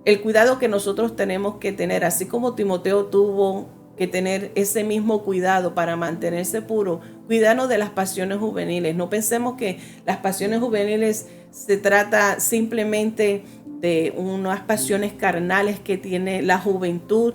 [SPEAKER 1] el cuidado que nosotros tenemos que tener, así como Timoteo tuvo que tener ese mismo cuidado para mantenerse puro, cuidarnos de las pasiones juveniles. No pensemos que las pasiones juveniles se trata simplemente de unas pasiones carnales que tiene la juventud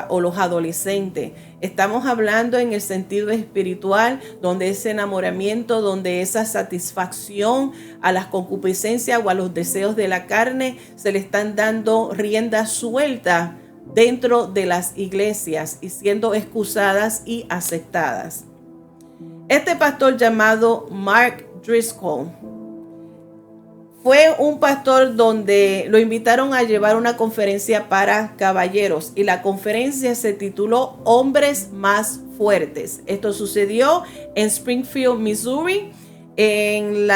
[SPEAKER 1] o los adolescentes. Estamos hablando en el sentido espiritual, donde ese enamoramiento, donde esa satisfacción a las concupiscencias o a los deseos de la carne se le están dando rienda suelta dentro de las iglesias y siendo excusadas y aceptadas. Este pastor llamado Mark Driscoll fue un pastor donde lo invitaron a llevar una conferencia para caballeros y la conferencia se tituló Hombres Más Fuertes. Esto sucedió en Springfield, Missouri, en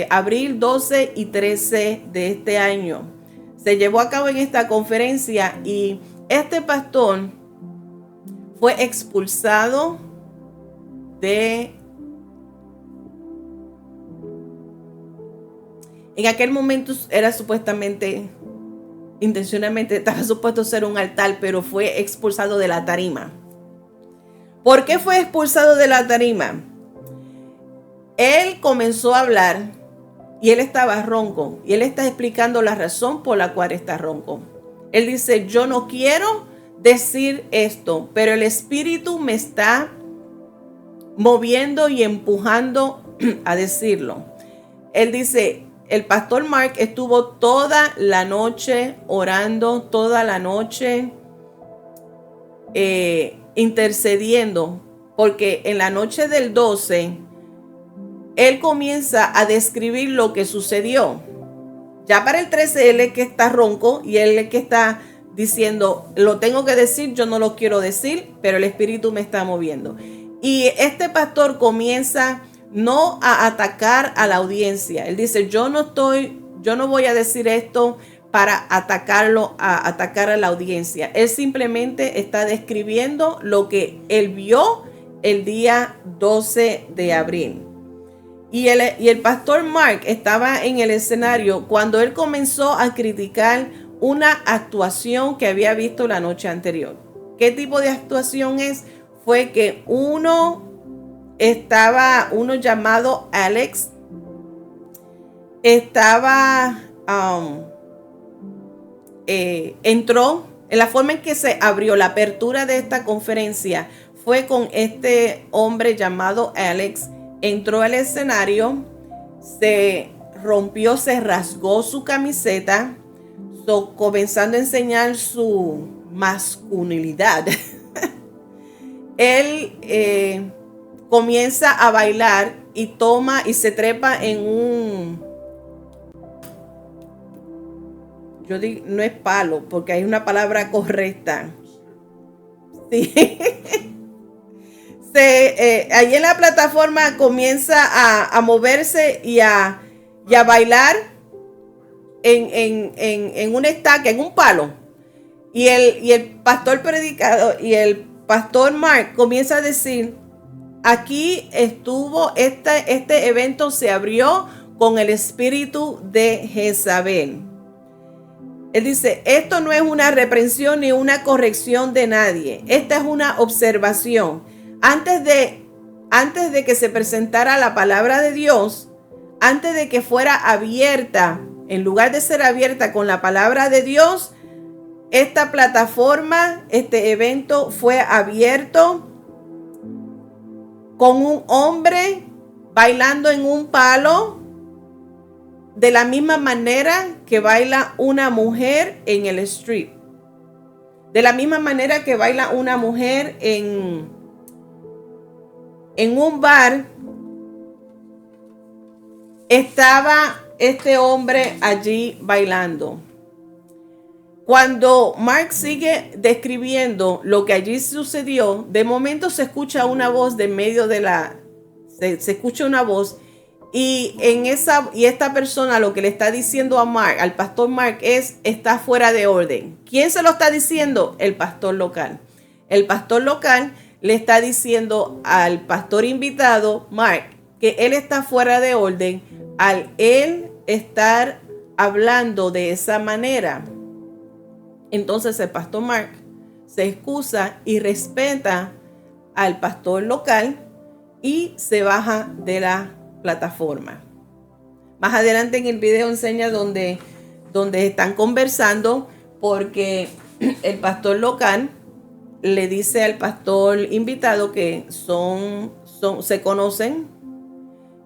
[SPEAKER 1] abril 12 y 13 de este año. Se llevó a cabo en esta conferencia y este pastor fue expulsado en aquel momento era supuestamente, intencionalmente, estaba supuesto ser un altar, pero fue expulsado de la tarima. ¿Por qué fue expulsado de la tarima? Él comenzó a hablar y él estaba ronco. Y él está explicando la razón por la cual está ronco. Él dice, yo no quiero decir esto, pero el Espíritu me está moviendo y empujando a decirlo. Él dice, el pastor Mark estuvo toda la noche orando, toda la noche intercediendo, porque en la noche del 12, él comienza a describir lo que sucedió. Ya para el 13, él es que está ronco y él es que está diciendo, lo tengo que decir, yo no lo quiero decir, pero el Espíritu me está moviendo. Y este pastor comienza no a atacar a la audiencia. Él dice, yo no voy a decir esto para atacar a la audiencia. Él simplemente está describiendo lo que él vio el día 12 de abril. Y el pastor Mark estaba en el escenario cuando él comenzó a criticar una actuación que había visto la noche anterior. ¿Qué tipo de actuación es? Fue que uno llamado Alex entró. En la forma en que se abrió la apertura de esta conferencia fue con este hombre llamado Alex. Entró al escenario, se rompió, se rasgó su camiseta, comenzando a enseñar su masculinidad. Él comienza a bailar y toma y se trepa en yo digo, no es palo, porque hay una palabra correcta. Sí. Ahí en la plataforma comienza a moverse y a bailar en una estaca, en un palo. Y el pastor predicador y el pastor Mark comienza a decir, aquí estuvo, este evento se abrió con el espíritu de Jezabel. Él dice, esto no es una reprensión ni una corrección de nadie. Esta es una observación. Antes de que se presentara la palabra de Dios, antes de que fuera abierta, en lugar de ser abierta con la palabra de Dios, esta plataforma, este evento fue abierto con un hombre bailando en un palo, de la misma manera que baila una mujer en el street. De la misma manera que baila una mujer en un bar, estaba este hombre allí bailando. Cuando Mark sigue describiendo lo que allí sucedió, de momento se escucha una voz de medio de se escucha una voz y esta persona lo que le está diciendo a Mark, al pastor Mark, está fuera de orden. ¿Quién se lo está diciendo? El pastor local. El pastor local le está diciendo al pastor invitado, Mark, que él está fuera de orden al él estar hablando de esa manera, entonces el pastor Mark se excusa y respeta al pastor local y se baja de la plataforma. Más adelante en el video enseña donde están conversando, porque el pastor local le dice al pastor invitado que se conocen.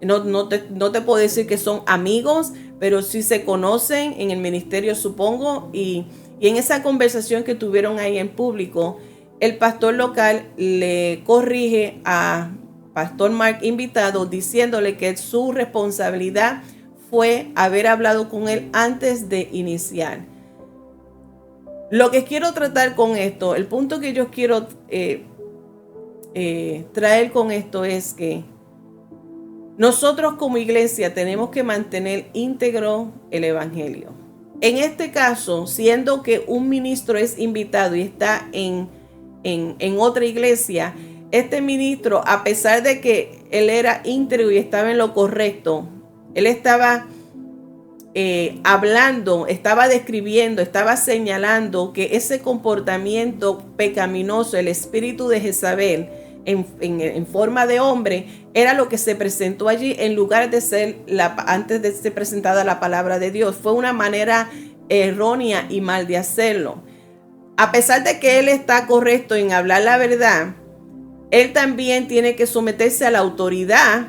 [SPEAKER 1] No te puedo decir que son amigos, pero sí se conocen en el ministerio, supongo. Y en esa conversación que tuvieron ahí en público, el pastor local le corrige a pastor Mark invitado, diciéndole que su responsabilidad fue haber hablado con él antes de iniciar. Lo que quiero tratar con esto, el punto que yo quiero traer con esto es que nosotros como iglesia tenemos que mantener íntegro el evangelio. En este caso, siendo que un ministro es invitado y está en otra iglesia, este ministro, a pesar de que él era íntegro y estaba en lo correcto, él estaba hablando, estaba describiendo, estaba señalando que ese comportamiento pecaminoso, el espíritu de Jezabel en forma de hombre, era lo que se presentó allí en lugar de ser antes de ser presentada la palabra de Dios. Fue una manera errónea y mal de hacerlo. A pesar de que él está correcto en hablar la verdad, él también tiene que someterse a la autoridad,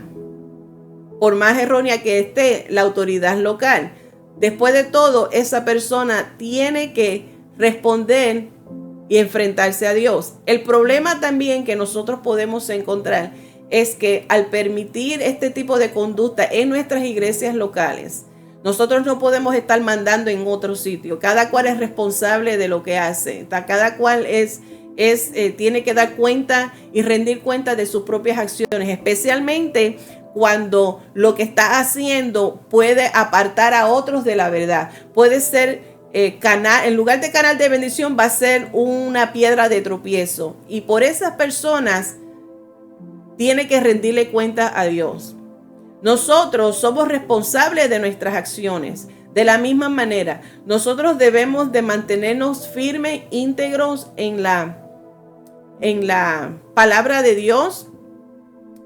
[SPEAKER 1] por más errónea que esté la autoridad local. Después de todo, esa persona tiene que responder y enfrentarse a Dios. El problema también que nosotros podemos encontrar es que al permitir este tipo de conducta en nuestras iglesias locales, nosotros no podemos estar mandando en otro sitio. Cada cual es responsable de lo que hace. Cada cual tiene que dar cuenta y rendir cuenta de sus propias acciones, especialmente cuando lo que está haciendo puede apartar a otros de la verdad. Puede ser en lugar de canal de bendición, va a ser una piedra de tropiezo. Y por esas personas tiene que rendirle cuenta a Dios. Nosotros somos responsables de nuestras acciones. De la misma manera, nosotros debemos de mantenernos firmes, íntegros en la palabra de Dios,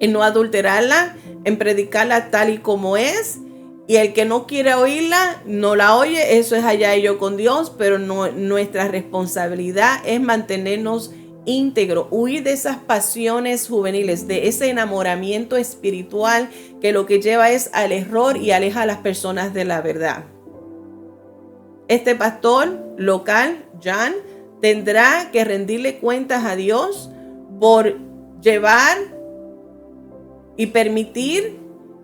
[SPEAKER 1] en no adulterarla, en predicarla tal y como es. Y el que no quiere oírla, no la oye. Eso es allá ello con Dios, pero nuestra responsabilidad es mantenernos íntegros, huir de esas pasiones juveniles, de ese enamoramiento espiritual que lo que lleva es al error y aleja a las personas de la verdad. Este pastor local, John, tendrá que rendirle cuentas a Dios por llevar y permitir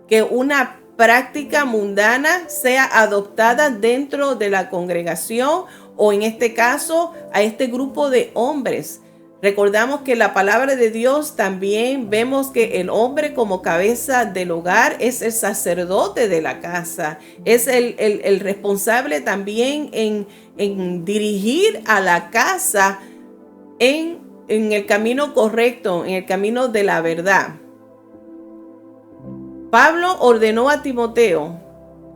[SPEAKER 1] que una práctica mundana sea adoptada dentro de la congregación, o en este caso a este grupo de hombres. Recordamos que la palabra de Dios también vemos que el hombre como cabeza del hogar es el sacerdote de la casa, es el responsable también en dirigir a la casa en el camino correcto, en el camino de la verdad. Pablo ordenó a Timoteo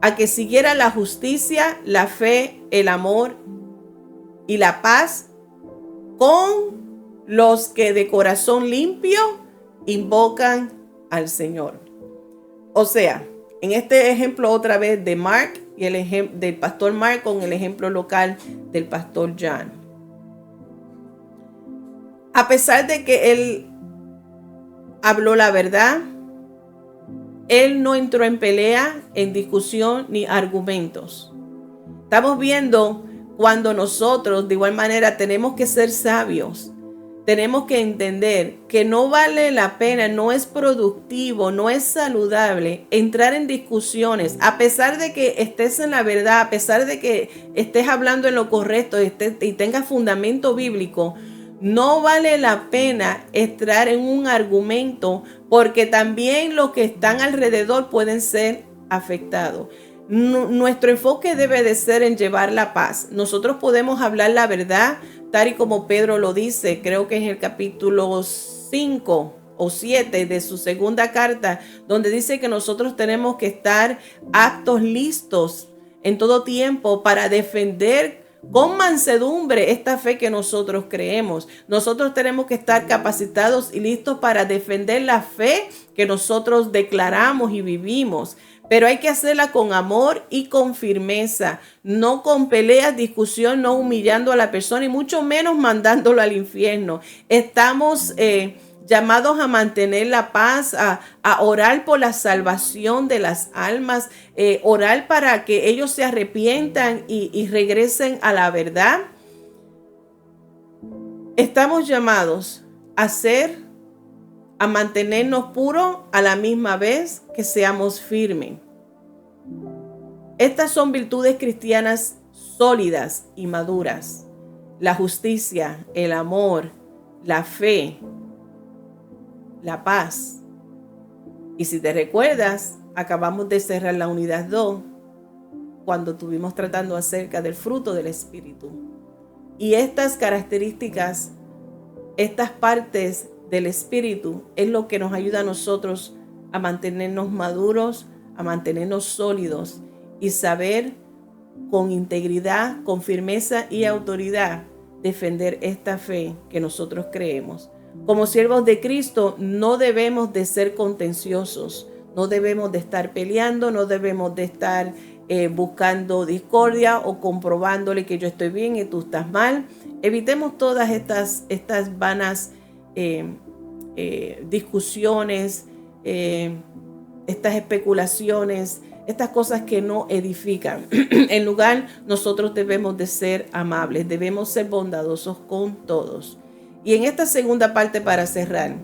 [SPEAKER 1] a que siguiera la justicia, la fe, el amor y la paz con los que de corazón limpio invocan al Señor. O sea, en este ejemplo otra vez de Mark y el ejemplo del pastor Mark con el ejemplo local del pastor John. A pesar de que él habló la verdad, él no entró en pelea, en discusión ni argumentos. Estamos viendo cuando nosotros de igual manera tenemos que ser sabios. Tenemos que entender que no vale la pena, no es productivo, no es saludable entrar en discusiones, a pesar de que estés en la verdad, a pesar de que estés hablando en lo correcto y tengas fundamento bíblico. No vale la pena entrar en un argumento, porque también los que están alrededor pueden ser afectados. Nuestro enfoque debe de ser en llevar la paz. Nosotros podemos hablar la verdad, tal y como Pedro lo dice, creo que es el capítulo 5 o 7 de su segunda carta, donde dice que nosotros tenemos que estar aptos, listos en todo tiempo para defender con mansedumbre esta fe que nosotros creemos. Nosotros tenemos que estar capacitados y listos para defender la fe que nosotros declaramos y vivimos. Pero hay que hacerla con amor y con firmeza, no con peleas, discusión, no humillando a la persona y mucho menos mandándolo al infierno. Estamos llamados a mantener la paz, a orar por la salvación de las almas, orar para que ellos se arrepientan y regresen a la verdad. Estamos llamados a mantenernos puros a la misma vez que seamos firmes. Estas son virtudes cristianas sólidas y maduras: la justicia, el amor, la fe, la paz. Y si te recuerdas, acabamos de cerrar la unidad 2 cuando estuvimos tratando acerca del fruto del Espíritu. Y estas características, estas partes del Espíritu es lo que nos ayuda a nosotros a mantenernos maduros, a mantenernos sólidos y saber con integridad, con firmeza y autoridad defender esta fe que nosotros creemos. Como siervos de Cristo no debemos de ser contenciosos, no debemos de estar peleando, no debemos de estar buscando discordia o comprobándole que yo estoy bien y tú estás mal. Evitemos todas estas vanas discusiones, estas especulaciones, estas cosas que no edifican. En lugar, nosotros debemos de ser amables, debemos ser bondadosos con todos. Y en esta segunda parte, para cerrar,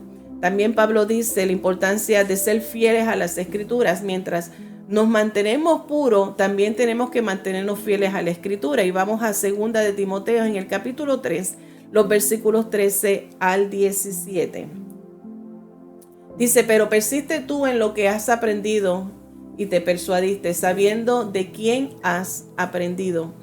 [SPEAKER 1] también Pablo dice la importancia de ser fieles a las Escrituras. Mientras nos mantenemos puros, también tenemos que mantenernos fieles a la Escritura. Y vamos a 2 de Timoteo en el capítulo 3, los versículos 13 al 17. Dice: pero persiste tú en lo que has aprendido y te persuadiste, sabiendo de quién has aprendido,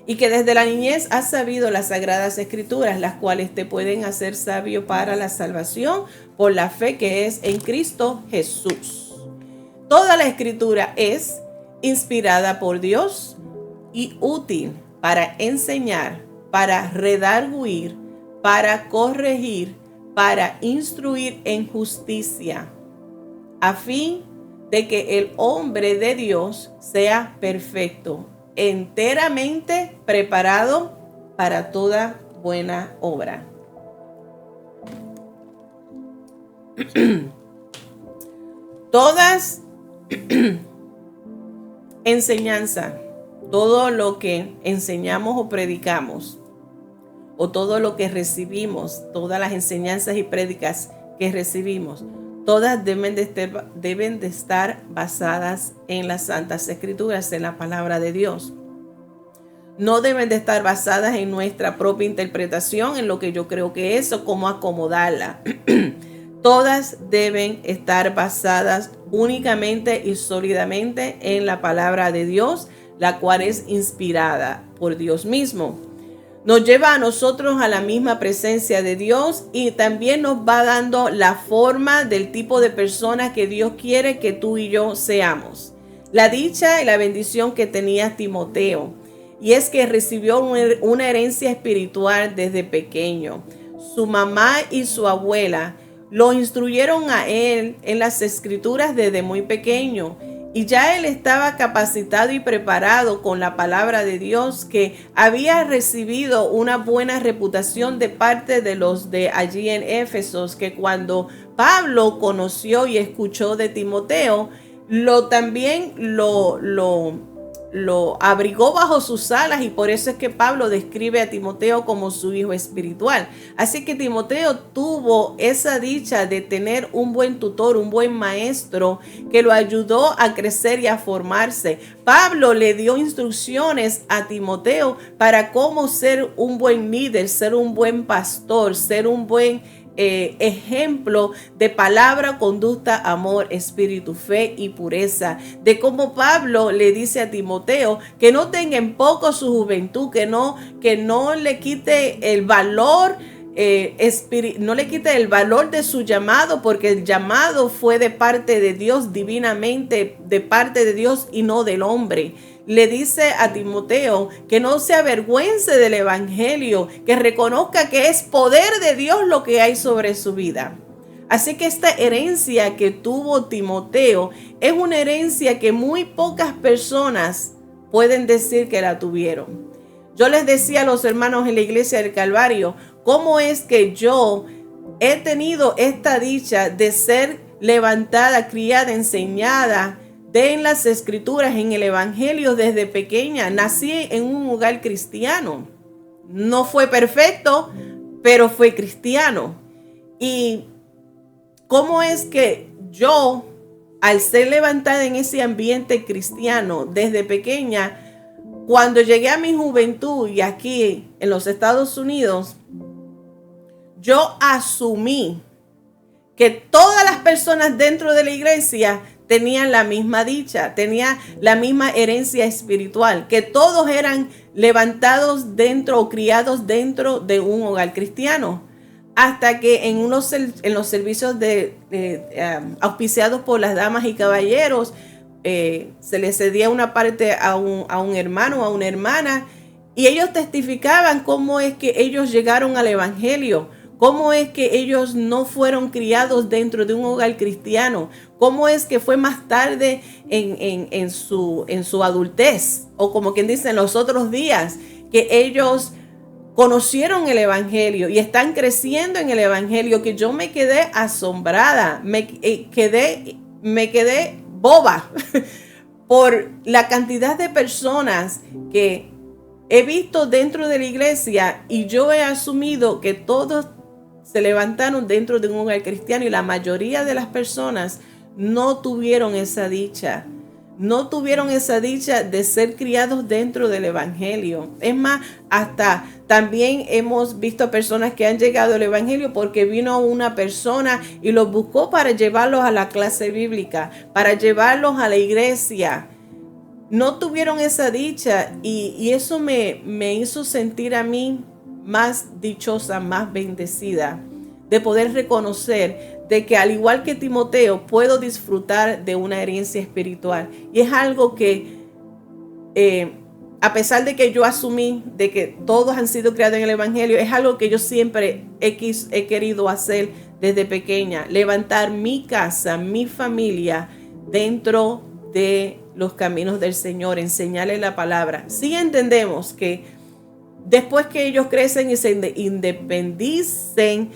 [SPEAKER 1] y que desde la niñez has sabido las sagradas Escrituras, las cuales te pueden hacer sabio para la salvación por la fe que es en Cristo Jesús. Toda la Escritura es inspirada por Dios y útil para enseñar, para redarguir, para corregir, para instruir en justicia, a fin de que el hombre de Dios sea perfecto, enteramente preparado para toda buena obra. Todas enseñanza, todo lo que enseñamos o predicamos, o todo lo que recibimos, todas las enseñanzas y prédicas que recibimos, todas deben de estar basadas en las Santas Escrituras, en la palabra de Dios. No deben de estar basadas en nuestra propia interpretación, en lo que yo creo que es o cómo acomodarla. Todas deben estar basadas únicamente y sólidamente en la palabra de Dios, la cual es inspirada por Dios mismo. Nos lleva a nosotros a la misma presencia de Dios y también nos va dando la forma del tipo de persona que Dios quiere que tú y yo seamos. La dicha y la bendición que tenía Timoteo, y es que recibió una herencia espiritual desde pequeño. Su mamá y su abuela lo instruyeron a él en las Escrituras desde muy pequeño. Y ya él estaba capacitado y preparado con la palabra de Dios, que había recibido una buena reputación de parte de los de allí en Éfeso, que cuando Pablo conoció y escuchó de Timoteo, también lo abrigó bajo sus alas, y por eso es que Pablo describe a Timoteo como su hijo espiritual. Así que Timoteo tuvo esa dicha de tener un buen tutor, un buen maestro que lo ayudó a crecer y a formarse. Pablo le dio instrucciones a Timoteo para cómo ser un buen líder, ser un buen pastor, ser un buen ejemplo de palabra, conducta, amor, espíritu, fe y pureza. De cómo Pablo le dice a Timoteo que no tenga en poco su juventud, que no le quite el valor no le quite el valor de su llamado, porque el llamado fue de parte de Dios, divinamente, de parte de Dios y no del hombre. Le dice a Timoteo que no se avergüence del evangelio, que reconozca que es poder de Dios lo que hay sobre su vida. Así que esta herencia que tuvo Timoteo es una herencia que muy pocas personas pueden decir que la tuvieron. Yo les decía a los hermanos en la iglesia del Calvario, ¿cómo es que yo he tenido esta dicha de ser levantada, criada, enseñada en las escrituras, en el evangelio desde pequeña? Nací en un hogar cristiano. No fue perfecto, pero fue cristiano. Y cómo es que yo, al ser levantada en ese ambiente cristiano desde pequeña, cuando llegué a mi juventud y aquí en los Estados Unidos, yo asumí que todas las personas dentro de la iglesia tenían la misma dicha, tenían la misma herencia espiritual, que todos eran levantados dentro o criados dentro de un hogar cristiano. Hasta que en los servicios auspiciados por las damas y caballeros, se le cedía una parte a un hermano o a una hermana, y ellos testificaban cómo es que ellos llegaron al evangelio, cómo es que ellos no fueron criados dentro de un hogar cristiano, cómo es que fue más tarde en su adultez, o como quien dice en los otros días, que ellos conocieron el evangelio y están creciendo en el evangelio, que yo me quedé asombrada, me quedé boba por la cantidad de personas que he visto dentro de la iglesia, y yo he asumido que todos se levantaron dentro de un hogar cristiano, y la mayoría de las personas no tuvieron esa dicha. No tuvieron esa dicha de ser criados dentro del evangelio. Es más, hasta también hemos visto personas que han llegado al evangelio porque vino una persona y los buscó para llevarlos a la clase bíblica, para llevarlos a la iglesia. No tuvieron esa dicha, y eso me hizo sentir a mí más dichosa, más bendecida, de poder reconocer de que, al igual que Timoteo, puedo disfrutar de una herencia espiritual. Y es algo que, a pesar de que yo asumí de que todos han sido criados en el evangelio, es algo que yo siempre he querido hacer desde pequeña: levantar mi casa, mi familia dentro de los caminos del Señor, enseñarles la palabra. Sí entendemos que después que ellos crecen y se independicen,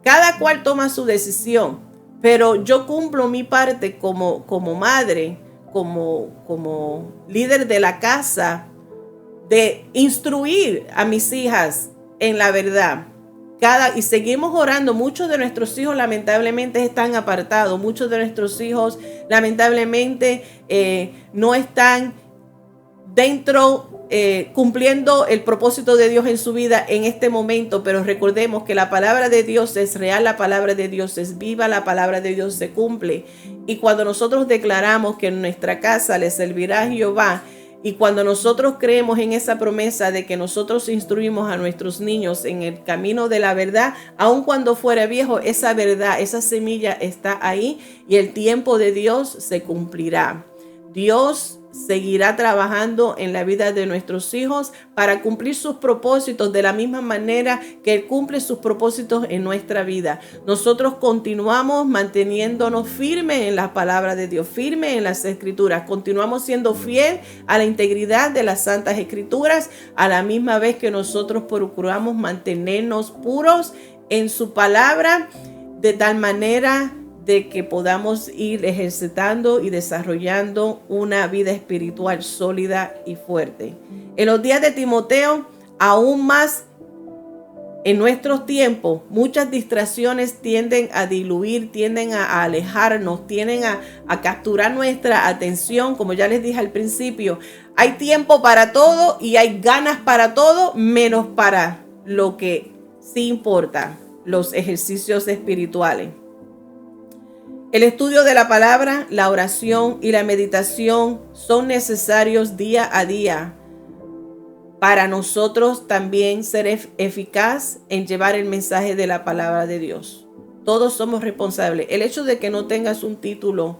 [SPEAKER 1] cada cual toma su decisión, pero yo cumplo mi parte como madre, como líder de la casa, de instruir a mis hijas en la verdad. Y seguimos orando. Muchos de nuestros hijos lamentablemente están apartados. Muchos de nuestros hijos lamentablemente no están dentro, cumpliendo el propósito de Dios en su vida en este momento. Pero recordemos que la palabra de Dios es real, la palabra de Dios es viva, la palabra de Dios se cumple. Y cuando nosotros declaramos que en nuestra casa le servirá a Jehová, y cuando nosotros creemos en esa promesa de que nosotros instruimos a nuestros niños en el camino de la verdad, aun cuando fuera viejo, esa verdad, esa semilla está ahí, y el tiempo de Dios se cumplirá. Dios seguirá trabajando en la vida de nuestros hijos para cumplir sus propósitos de la misma manera que Él cumple sus propósitos en nuestra vida. Nosotros continuamos manteniéndonos firmes en la palabra de Dios, firmes en las escrituras. Continuamos siendo fiel a la integridad de las santas escrituras, a la misma vez que nosotros procuramos mantenernos puros en su palabra, de tal manera de que podamos ir ejercitando y desarrollando una vida espiritual sólida y fuerte. En los días de Timoteo, aún más en nuestros tiempos, muchas distracciones tienden a diluir, tienden a alejarnos, tienden a capturar nuestra atención. Como ya les dije al principio, hay tiempo para todo y hay ganas para todo, menos para lo que sí importa, los ejercicios espirituales. El estudio de la palabra, la oración y la meditación son necesarios día a día para nosotros también ser eficaz en llevar el mensaje de la palabra de Dios. Todos somos responsables. El hecho de que no tengas un título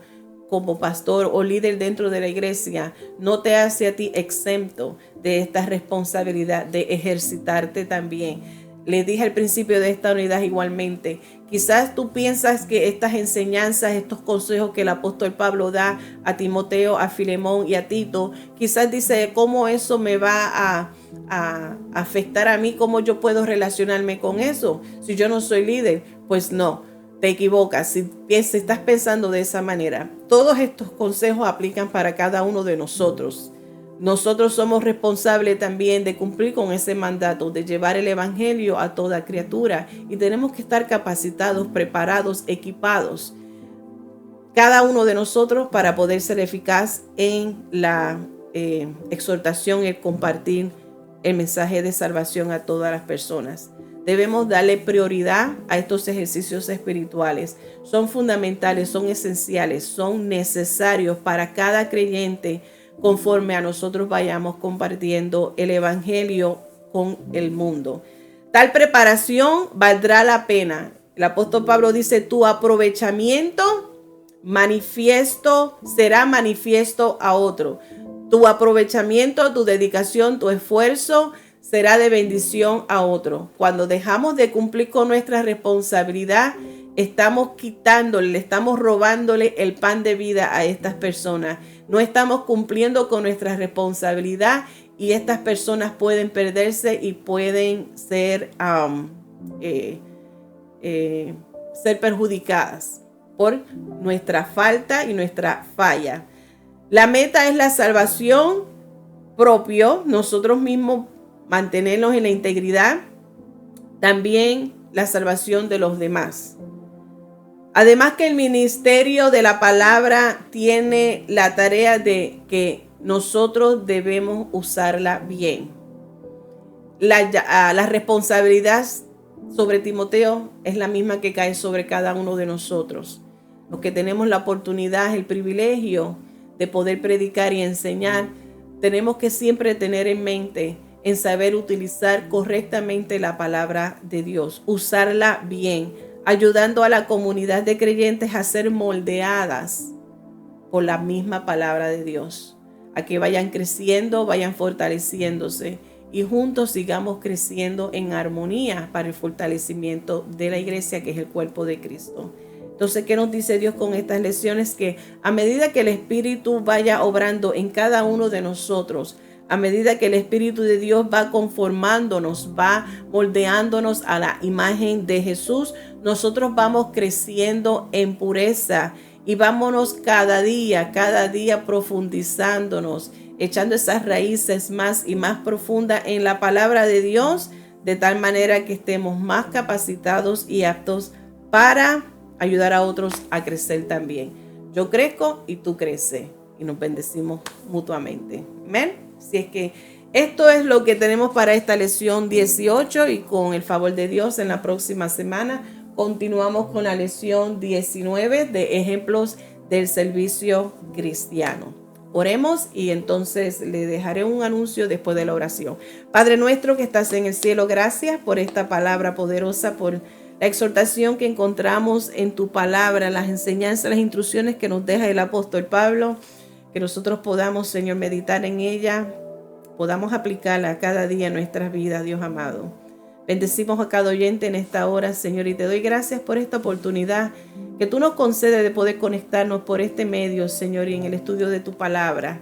[SPEAKER 1] como pastor o líder dentro de la iglesia no te hace a ti exento de esta responsabilidad de ejercitarte también. Les dije al principio de esta unidad igualmente, quizás tú piensas que estas enseñanzas, estos consejos que el apóstol Pablo da a Timoteo, a Filemón y a Tito, quizás dice, ¿cómo eso me va a afectar a mí? ¿Cómo yo puedo relacionarme con eso si yo no soy líder? Pues no, te equivocas. Si estás pensando de esa manera, todos estos consejos aplican para cada uno de nosotros. Nosotros somos responsables también de cumplir con ese mandato, de llevar el evangelio a toda criatura, y tenemos que estar capacitados, preparados, equipados, cada uno de nosotros, para poder ser eficaz en la exhortación, el compartir el mensaje de salvación a todas las personas. Debemos darle prioridad a estos ejercicios espirituales. Son fundamentales, son esenciales, son necesarios para cada creyente, conforme a nosotros vayamos compartiendo el evangelio con el mundo. Tal preparación valdrá la pena. El apóstol Pablo dice, tu aprovechamiento será manifiesto a otro. Tu aprovechamiento, tu dedicación, tu esfuerzo será de bendición a otro. Cuando dejamos de cumplir con nuestra responsabilidad, estamos quitándole, estamos robándole el pan de vida a estas personas. No estamos cumpliendo con nuestra responsabilidad, y estas personas pueden perderse y pueden ser perjudicadas por nuestra falta y nuestra falla. La meta es la salvación propia, nosotros mismos mantenernos en la integridad, también la salvación de los demás. Además que el ministerio de la palabra tiene la tarea de que nosotros debemos usarla bien. La responsabilidad sobre Timoteo es la misma que cae sobre cada uno de nosotros. Los que tenemos la oportunidad, el privilegio de poder predicar y enseñar, tenemos que siempre tener en mente en saber utilizar correctamente la palabra de Dios, usarla bien, ayudando a la comunidad de creyentes a ser moldeadas por la misma palabra de Dios, a que vayan creciendo, vayan fortaleciéndose, y juntos sigamos creciendo en armonía para el fortalecimiento de la iglesia, que es el cuerpo de Cristo. Entonces, ¿qué nos dice Dios con estas lecciones? Que a medida que el Espíritu vaya obrando en cada uno de nosotros, a medida que el Espíritu de Dios va conformándonos, va moldeándonos a la imagen de Jesús, nosotros vamos creciendo en pureza, y vámonos cada día profundizándonos, echando esas raíces más y más profundas en la palabra de Dios, de tal manera que estemos más capacitados y aptos para ayudar a otros a crecer también. Yo crezco y tú creces, y nos bendecimos mutuamente. Amén. Así es que esto es lo que tenemos para esta lección 18, y con el favor de Dios en la próxima semana continuamos con la lección 19 de ejemplos del servicio cristiano. Oremos, y entonces le dejaré un anuncio después de la oración. Padre nuestro que estás en el cielo, gracias por esta palabra poderosa, por la exhortación que encontramos en tu palabra, las enseñanzas, las instrucciones que nos deja el apóstol Pablo, que nosotros podamos, Señor, meditar en ella, podamos aplicarla cada día en nuestras vidas, Dios amado. Bendecimos a cada oyente en esta hora, Señor, y te doy gracias por esta oportunidad que tú nos concedes de poder conectarnos por este medio, Señor, y en el estudio de tu palabra.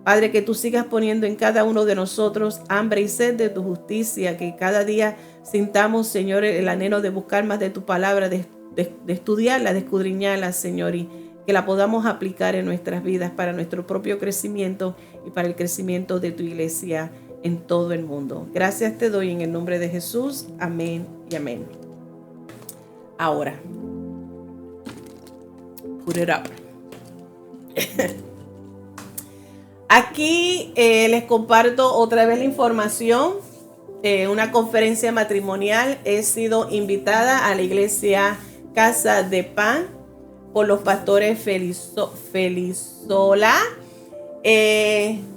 [SPEAKER 1] Padre, que tú sigas poniendo en cada uno de nosotros hambre y sed de tu justicia, que cada día sintamos, Señor, el anhelo de buscar más de tu palabra, de estudiarla, de escudriñarla, Señor, y que la podamos aplicar en nuestras vidas para nuestro propio crecimiento y para el crecimiento de tu iglesia en todo el mundo. Gracias te doy en el nombre de Jesús. Amén y amén. Ahora, put it up. Aquí les comparto otra vez la información. Una conferencia matrimonial. He sido invitada a la iglesia Casa de Pan por los pastores Felizola.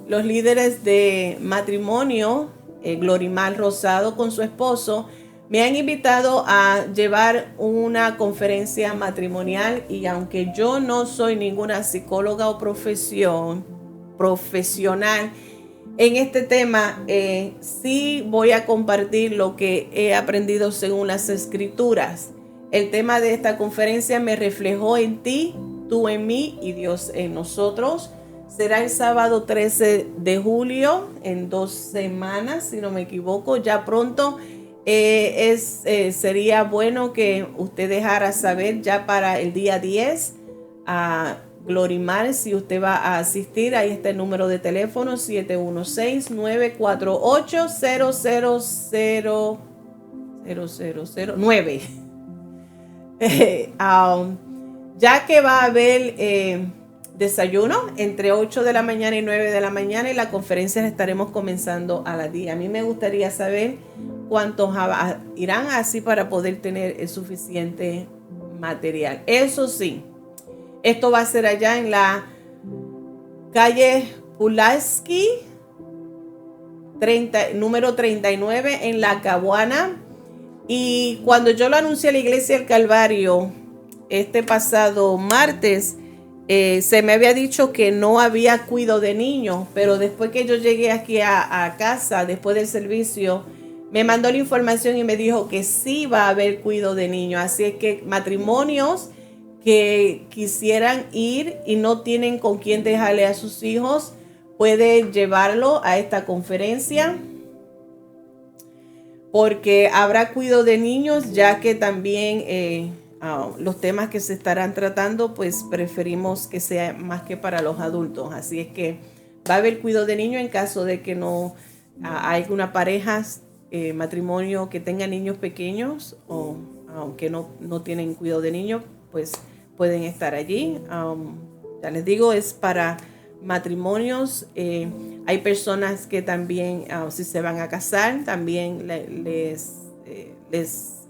[SPEAKER 1] Los líderes de matrimonio Glorimar Rosado con su esposo, me han invitado a llevar una conferencia matrimonial, y aunque yo no soy ninguna psicóloga o profesional en este tema, sí voy a compartir lo que he aprendido según las escrituras. El tema de esta conferencia: me reflejó en ti, tú en mí y Dios en nosotros. Será el sábado 13 de julio, en 2 semanas, si no me equivoco. Ya pronto sería bueno que usted dejara saber ya para el día 10 a Glorimar si usted va a asistir. Ahí está el número de teléfono: 716-948-0009. Ya que va a haber desayuno entre 8 de la mañana y 9 de la mañana, y la conferencia la estaremos comenzando a las 10. A mí me gustaría saber cuántos irán, así para poder tener el suficiente material. Eso sí, esto va a ser allá en la calle Pulaski, número 39, en La Caguana. Y cuando yo lo anuncié a la Iglesia del Calvario este pasado martes, se me había dicho que no había cuidado de niños, pero después que yo llegué aquí a casa, después del servicio, me mandó la información y me dijo que sí va a haber cuidado de niños. Así es que matrimonios que quisieran ir y no tienen con quién dejarle a sus hijos, pueden llevarlo a esta conferencia, porque habrá cuidado de niños, ya que también los temas que se estarán tratando, pues preferimos que sea más que para los adultos. Así es que va a haber cuidado de niños en caso de que no hay una pareja, matrimonio que tenga niños pequeños, o aunque no tienen cuidado de niños, pues pueden estar allí. Ya les digo, es para matrimonios. Hay personas que también, si se van a casar, también les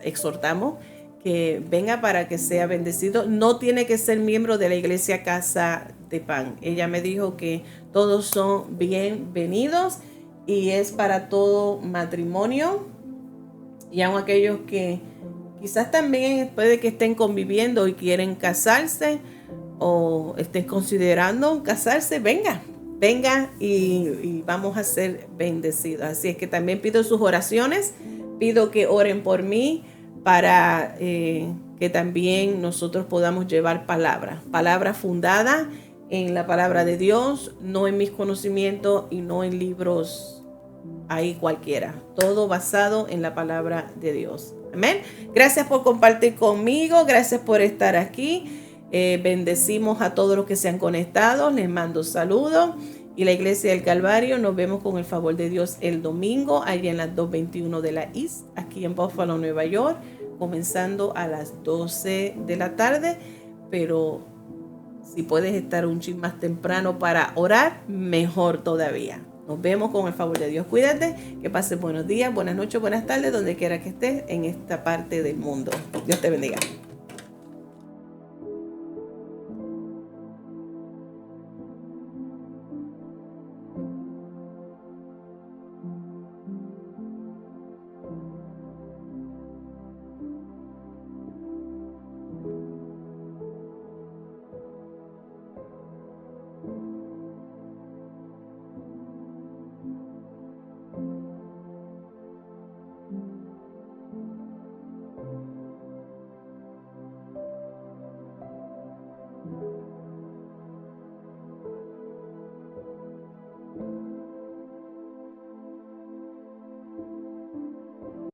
[SPEAKER 1] exhortamos que venga para que sea bendecido. No tiene que ser miembro de la iglesia Casa de Pan. Ella me dijo que todos son bienvenidos, y es para todo matrimonio, y aun aquellos que quizás también puede que estén conviviendo y quieren casarse, o estén considerando casarse. Venga y vamos a ser bendecidos. Así es que también pido sus oraciones, pido que oren por mí para que también nosotros podamos llevar palabra fundada en la palabra de Dios, no en mis conocimientos y no en libros ahí cualquiera, todo basado en la palabra de Dios. Amén. Gracias por compartir conmigo, gracias por estar aquí. Bendecimos a todos los que se han conectado, les mando saludos, y la Iglesia del Calvario, nos vemos con el favor de Dios el domingo allá en las 221 de la East, aquí en Buffalo, Nueva York, comenzando a las 12 de la tarde. Pero si puedes estar un chin más temprano para orar, mejor todavía. Nos vemos con el favor de Dios. Cuídate, que pases buenos días, buenas noches, buenas tardes, donde quiera que estés en esta parte del mundo. Dios te bendiga.